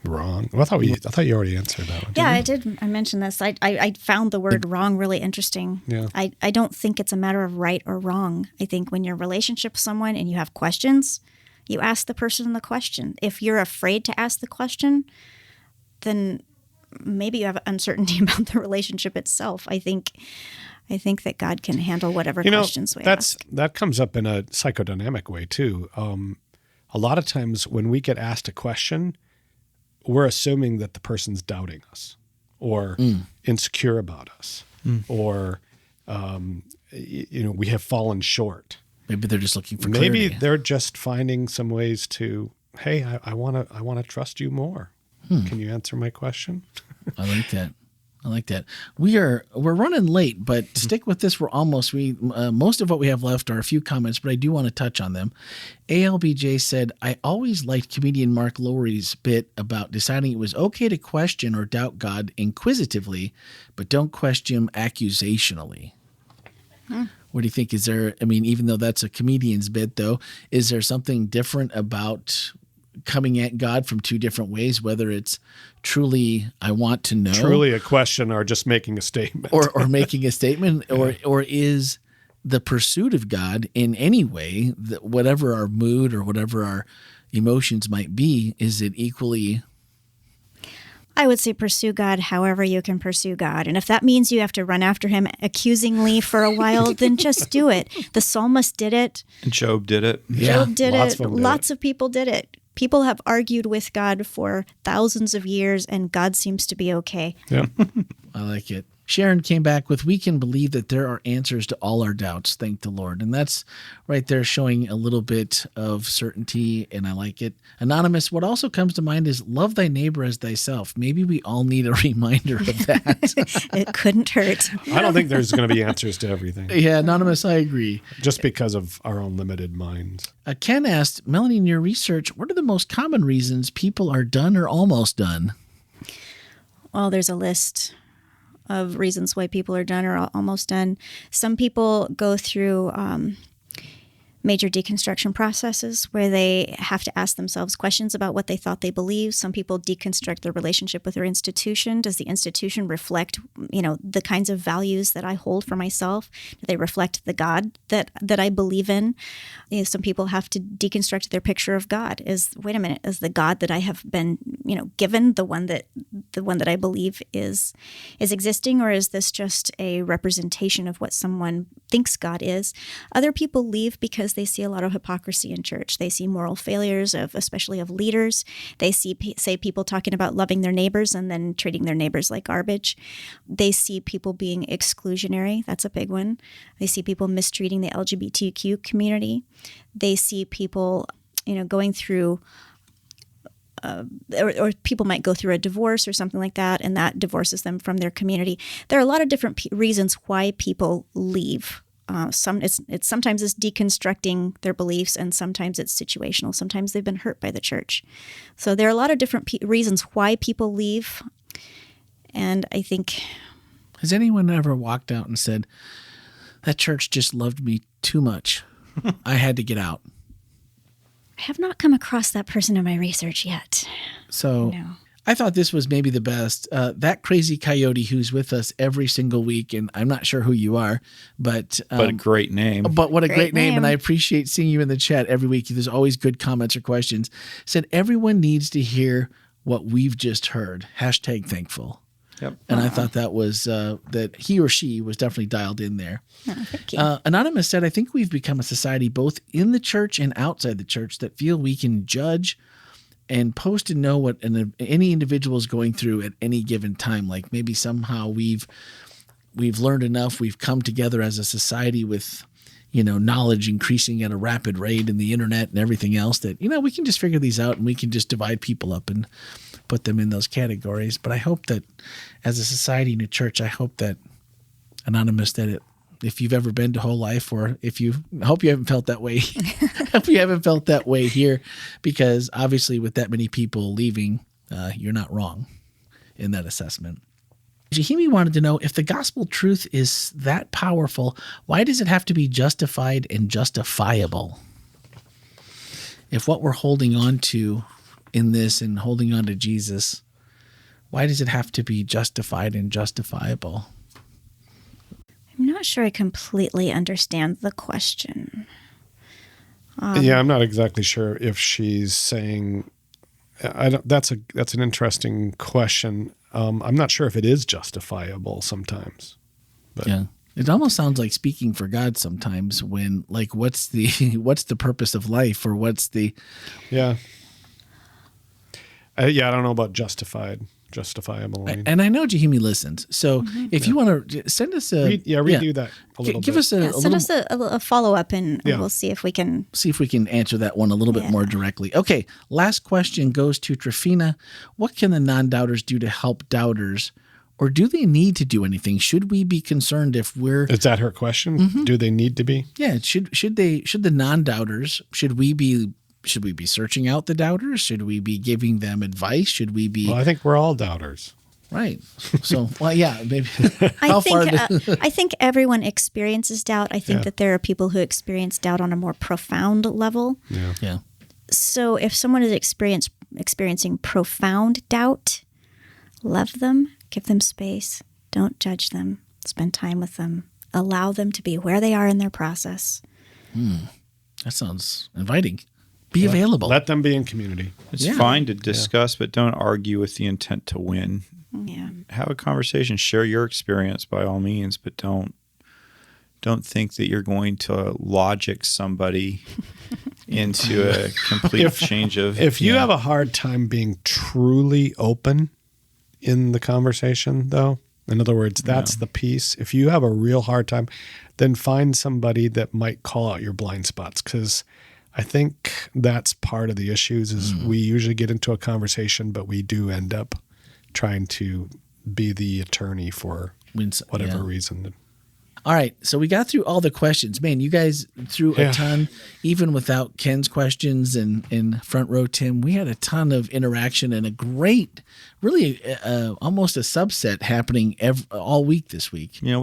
Wrong. Well, I thought you already answered that one. Yeah, I did. I mentioned this. I found the word wrong really interesting. Yeah. I don't think it's a matter of right or wrong. I think when you're in a relationship with someone and you have questions, you ask the person the question. If you're afraid to ask the question, then maybe you have uncertainty about the relationship itself. I think that God can handle whatever questions we ask. That comes up in a psychodynamic way too. A lot of times when we get asked a question, we're assuming that the person's doubting us or insecure about us or, we have fallen short. Maybe they're just looking for clarity. Maybe they're just finding some ways to, hey, I want to trust you more. Can you answer my question? I like that. We're running late, but stick with this. We're almost. Most of what we have left are a few comments, but I do want to touch on them. ALBJ said, I always liked comedian Mark Lowry's bit about deciding it was okay to question or doubt God inquisitively, but don't question accusationally. What do you think? Is there, even though that's a comedian's bit, though, is there something different about coming at God from two different ways, whether it's truly, I want to know, truly a question, or just making a statement, or making a statement, or is the pursuit of God in any way, that whatever our mood or whatever our emotions might be, is it equally I would say pursue God however you can pursue God. And if that means you have to run after him accusingly for a while, then just do it. The psalmist did it. And Job did it. Job did lots it. of them did Lots of people did it. People have argued with God for thousands of years, and God seems to be okay. Yeah. I like it. Sharon came back with, we can believe that there are answers to all our doubts. Thank the Lord. And that's right there showing a little bit of certainty, and I like it. Anonymous, what also comes to mind is love thy neighbor as thyself. Maybe we all need a reminder of that. It couldn't hurt. I don't think there's going to be answers to everything, Yeah, Anonymous, I agree. just because of our own limited minds. Ken asked, Melanie, in your research, what are the most common reasons people are done or almost done? Well, there's a list of reasons why people are done or almost done. Some people go through major deconstruction processes where they have to ask themselves questions about what they thought they believed. Some people deconstruct their relationship with their institution. Does the institution reflect, the kinds of values that I hold for myself? Do they reflect the God that I believe in? Some people have to deconstruct their picture of God. Is the God that I have been, given the one that I believe is existing, or is this just a representation of what someone thinks God is? Other people leave because they see a lot of hypocrisy in church. They see moral failures especially of leaders. They see people talking about loving their neighbors and then treating their neighbors like garbage. They see people being exclusionary. That's a big one. They see people mistreating the LGBTQ community. They see people, going through or people might go through a divorce or something like that, and that divorces them from their community. There are a lot of different reasons why people leave. Sometimes it's deconstructing their beliefs, and sometimes it's situational. Sometimes they've been hurt by the church. So there are a lot of different reasons why people leave. And I think... Has anyone ever walked out and said, that church just loved me too much. I had to get out? I have not come across that person in my research yet. So... No. I thought this was maybe the best. That crazy coyote who's with us every single week, and I'm not sure who you are, but a great name. But what a great name, and name. I appreciate seeing you in the chat every week. There's always good comments or questions. Said everyone needs to hear what we've just heard. #thankful. Yep. And I thought that was that he or she was definitely dialed in there. Oh, thank you. Anonymous said, I think we've become a society both in the church and outside the church that feel we can judge and post and know what any individual is going through at any given time. Like maybe somehow we've learned enough. We've come together as a society with, knowledge increasing at a rapid rate in the internet and everything else that, we can just figure these out and we can just divide people up and put them in those categories. But I hope that as a society and a church, I hope that Anonymous, that if you've ever been to WholeLife, or I hope you haven't felt that way. I hope you haven't felt that way here, because obviously with that many people leaving, you're not wrong in that assessment. Jahimi wanted to know, if the gospel truth is that powerful, why does it have to be justified and justifiable? If what we're holding on to in this and holding on to Jesus, why does it have to be justified and justifiable? I'm not sure I completely understand the question. Yeah, I'm not exactly sure if she's saying. That's an interesting question. I'm not sure if it is justifiable sometimes. But. Yeah, it almost sounds like speaking for God sometimes. When what's the purpose of life, or what's the? Yeah. I don't know about justifiable. And I know Jahimi listens, so if you want to send us redo that a little give bit. us Send us a follow-up, and Yeah. we'll see if we can... answer that one a little bit more directly. Okay, last question goes to Trifina. What can the non-doubters do to help doubters, or do they need to do anything? Should we be concerned if we're... Is that her question? Do they need to be? Yeah, should the non-doubters, should we be searching out the doubters? Should we be giving them advice? Should we be... Well, I think we're all doubters. Right. So, well, yeah, maybe. I think everyone experiences doubt. I think Yeah. that there are people who experience doubt on a more profound level. Yeah. Yeah. So if someone is experiencing profound doubt, love them, give them space, don't judge them, spend time with them, allow them to be where they are in their process. That sounds inviting. Be available. Let them be in community. It's fine to discuss, but don't argue with the intent to win. Yeah. Have a conversation. Share your experience by all means, but don't think that you're going to logic somebody into a complete change of. If you have a hard time being truly open in the conversation, though, in other words, that's the piece. If you have a real hard time, then find somebody that might call out your blind spots, because I think that's part of the issues is we usually get into a conversation, but we do end up trying to be the attorney for whatever reason. All right, so we got through all the questions. Man, you guys threw a ton, even without Ken's questions and in front row Tim. We had a ton of interaction and a great, really almost a subset happening all week this week. You know,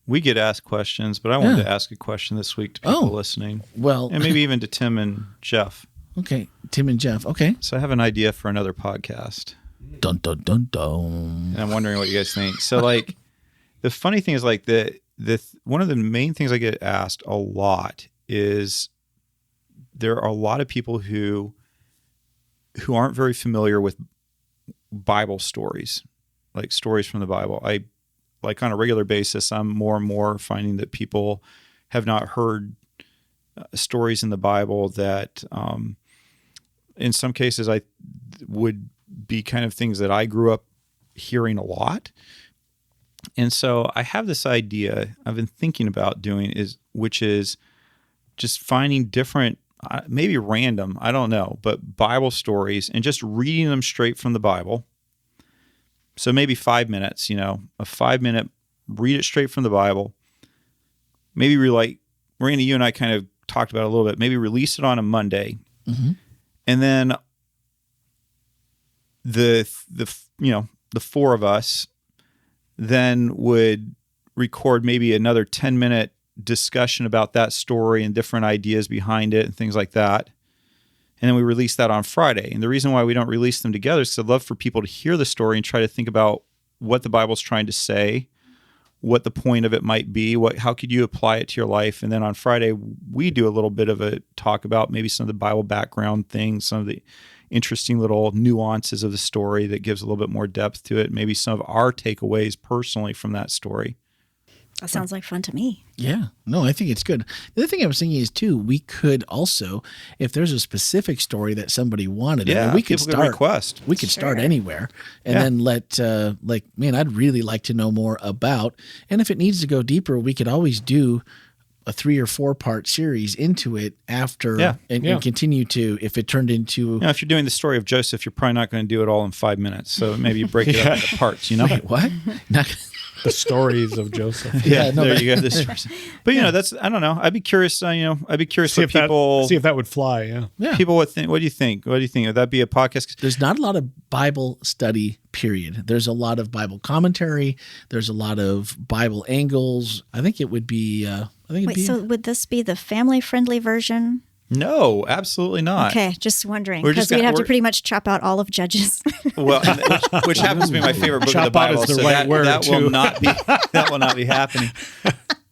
we get asked questions, but I wanted to ask a question this week to people listening. Well, and maybe even to Tim and Jeff. Okay, Tim and Jeff. Okay. So I have an idea for another podcast. Dun, dun, dun, dun. And I'm wondering what you guys think. So, like, the funny thing is, like, one of the main things I get asked a lot is there are a lot of people who aren't very familiar with Bible stories, like stories from the Bible. Like on a regular basis, I'm more and more finding that people have not heard stories in the Bible that, in some cases, I would be kind of things that I grew up hearing a lot. And so I have this idea I've been thinking about doing which is just finding different, maybe random, I don't know, but Bible stories and just reading them straight from the Bible. So maybe 5 minutes, a 5-minute, read it straight from the Bible. Maybe Randy, you and I kind of talked about it a little bit. Maybe release it on a Monday. Mm-hmm. And then the four of us then would record maybe another 10-minute discussion about that story and different ideas behind it and things like that. And then we release that on Friday. And the reason why we don't release them together is because I'd love for people to hear the story and try to think about what the Bible's trying to say, what the point of it might be, how could you apply it to your life. And then on Friday, we do a little bit of a talk about maybe some of the Bible background things, some of the interesting little nuances of the story that gives a little bit more depth to it, maybe some of our takeaways personally from that story. That sounds like fun to me. Yeah. No, I think it's good. The other thing I was thinking is, too, we could also, if there's a specific story that somebody wanted, we could request. We could start anywhere and then let, I'd really like to know more about. And if it needs to go deeper, we could always do a 3 or 4 part series into it after and continue to, if it turned into. If you're doing the story of Joseph, you're probably not going to do it all in 5 minutes. So maybe you break it up into parts, Wait, what? The stories of Joseph. There you go. But that's, I don't know. I'd be curious. I'd be curious see what people see if that would fly. Yeah. People would think. What do you think? Would that be a podcast? There's not a lot of Bible study. Period. There's a lot of Bible commentary. There's a lot of Bible angles. I think it would be. So would this be the family-friendly version? No, absolutely not. Okay, just wondering, because we'd have to pretty much chop out all of Judges. Well, which happens to be my favorite book of the Bible, so that will not be happening.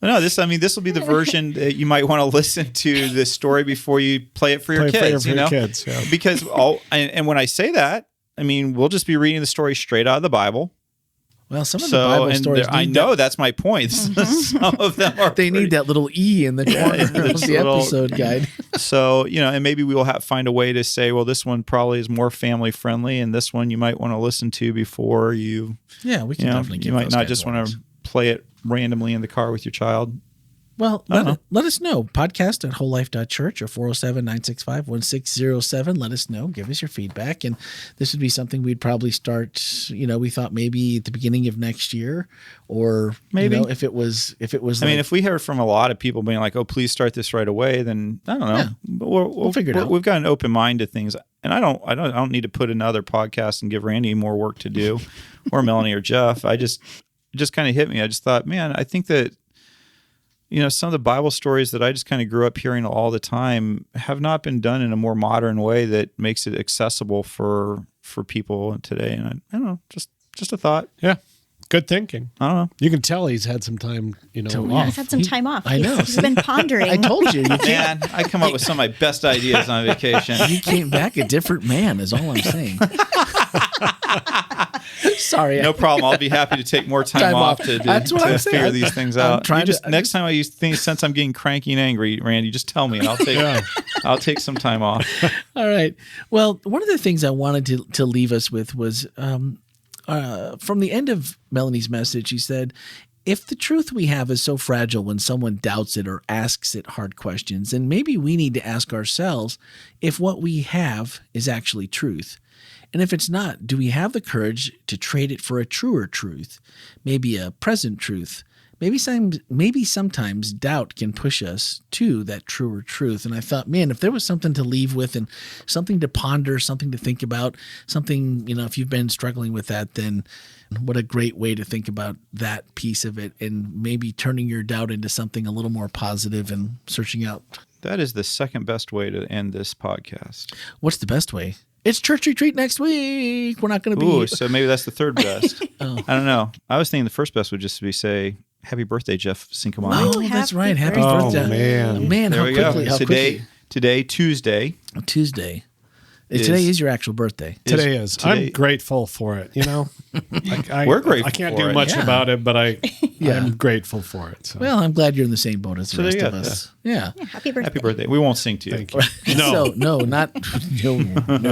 No, this will be the version that you might want to listen to the story before you play it for your kids. Because and when I say that, we'll just be reading the story straight out of the Bible. Well, some of the Bible stories. I know that's my point. Some of them are. They need that little E in the corner of the episode guide. So and maybe we will find a way to say, well, this one probably is more family friendly, and this one you might want to listen to before you. Yeah, we can definitely. You might not just want to play it randomly in the car with your child. Well, let us know. Podcast at WholeLife.Church or 407-965-1607. Let us know. Give us your feedback. And this would be something we'd probably start, we thought maybe at the beginning of next year, or maybe if it was. If we heard from a lot of people being like, "Oh, please start this right away," then I don't know. Yeah, but we'll figure it out. We've got an open mind to things, and I don't need to put another podcast and give Randy more work to do, or Melanie or Jeff. It just kind of hit me. I just thought, man, I think that. Some of the Bible stories that I just kind of grew up hearing all the time have not been done in a more modern way that makes it accessible for people today. And I don't know, just a thought. Yeah. Good thinking. I don't know. You can tell he's had some time, Yeah, he's had some time off. I know. He's been pondering. I told you. You can't. Man, I come up with some of my best ideas on vacation. You came back a different man, is all I'm saying. Sorry. No problem. I'll be happy to take more time off to That's what I'm saying. figure these things out. Next time I sense I'm getting cranky and angry, Randy, just tell me and I'll take some time off. All right. Well, one of the things I wanted to leave us with was from the end of Melanie's message, she said, if the truth we have is so fragile when someone doubts it or asks it hard questions, then maybe we need to ask ourselves if what we have is actually truth. And if it's not, do we have the courage to trade it for a truer truth, maybe a present truth? Maybe sometimes doubt can push us to that truer truth. And I thought, man, if there was something to leave with and something to ponder, something to think about, something, if you've been struggling with that, then what a great way to think about that piece of it and maybe turning your doubt into something a little more positive and searching out. That is the second best way to end this podcast. What's the best way? It's church retreat next week. We're not going to be. Ooh, so maybe that's the third best. I don't know. I was thinking the first best would just be say, happy birthday, Jeff Sincomani. Oh, that's right. Happy Oh, birthday. man. How There we quickly. go. How quickly. Today, Tuesday. Tuesday. Today is your actual birthday. Today is. I'm grateful for it, We're grateful I can't for do it. much Yeah. about it, but Yeah. I'm grateful for it. So. Well, I'm glad you're in the same boat as the So there rest you of go. us. Yeah. Yeah, happy birthday. Happy birthday. We won't sing to you. Thank you. No. So, no.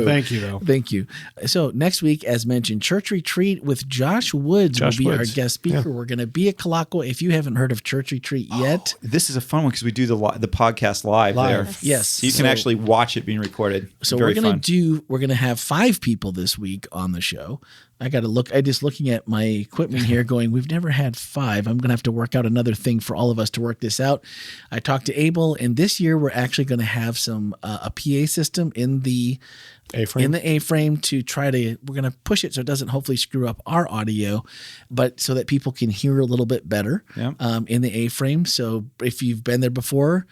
Thank you, though. Thank you. So next week, as mentioned, church retreat with Josh Woods Josh will be Woods. our guest speaker. Yeah. We're going to be at Kalakwa. If you haven't heard of church retreat yet, This is a fun one because we do the podcast live there. yes. So you can actually watch it being recorded. So Very we're going fun. to have 5 people this week on the show. I got to look. I just looking at my equipment here going, we've never had 5. I'm going to have to work out another thing for all of us to work this out. I talked to Abel, and this year we're actually going to have a PA system in the A-frame to try to, we're going to push it so it doesn't hopefully screw up our audio, but so that people can hear a little bit better in the A-frame. So if you've been there before,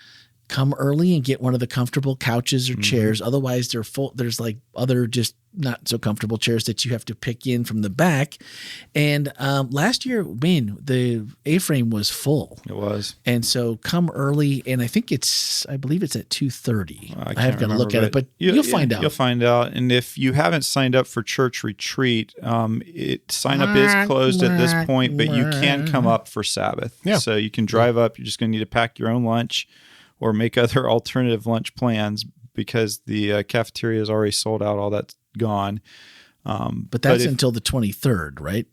come early and get one of the comfortable couches or chairs. Otherwise, they're full. There's like other just not so comfortable chairs that you have to pick in from the back. And last year, the A-frame was full. It was. And so come early, and I believe it's at 2:30. I have got to look at it, but you'll find out. You'll find out. And if you haven't signed up for church retreat, sign up is closed at this point, but you can come up for Sabbath. Yeah. So you can drive up. You're just going to need to pack your own lunch or make other alternative lunch plans because the cafeteria is already sold out. All that's gone. But that's until the 23rd, right?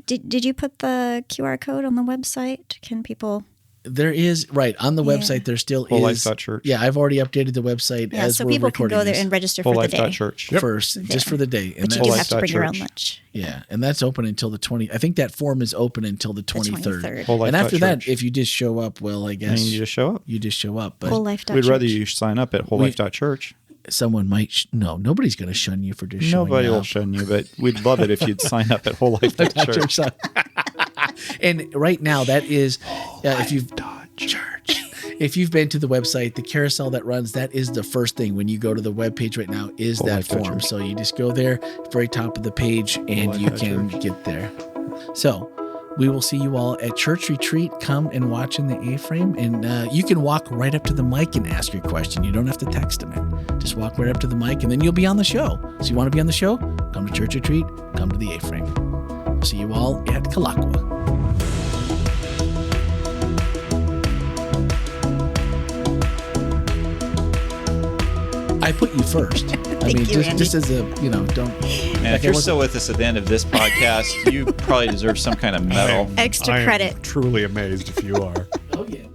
Did you put the QR code on the website? Can people? There is, right, on the website there still is. WholeLife.church. Yeah, I've already updated the website as so we're people can recording go there this. and register for the day. WholeLife.church. First, just for the day. And But you do have to bring your own WholeLife.church. lunch. Yeah, and that's open until the 20. I think that form is open until the 23rd. WholeLife.church. And after that, if you just show up, well, I guess And you just show up. You just show up. But WholeLife.church. We'd rather you sign up at WholeLife.church. someone might. No, nobody's going to shun you for just showing Nobody will up. shun you, but we'd love it if you'd sign up at WholeLife.church. And right now, that is if you've If you've been to the website, the carousel that runs, that is the first thing when you go to the webpage right now is that form. So you just go there, very top of the page, and you can get there. So we will see you all at church retreat. Come and watch in the A-frame, and you can walk right up to the mic and ask your question. You don't have to text them in. Just walk right up to the mic, and then you'll be on the show. So you want to be on the show? Come to church retreat. Come to the A-frame. We'll see you all at Kalakwa. I put you first. I mean, just as a, don't. Man, if you're still with us at the end of this podcast, you probably deserve some kind of medal. Extra credit. I am truly amazed if you are. Oh, yeah.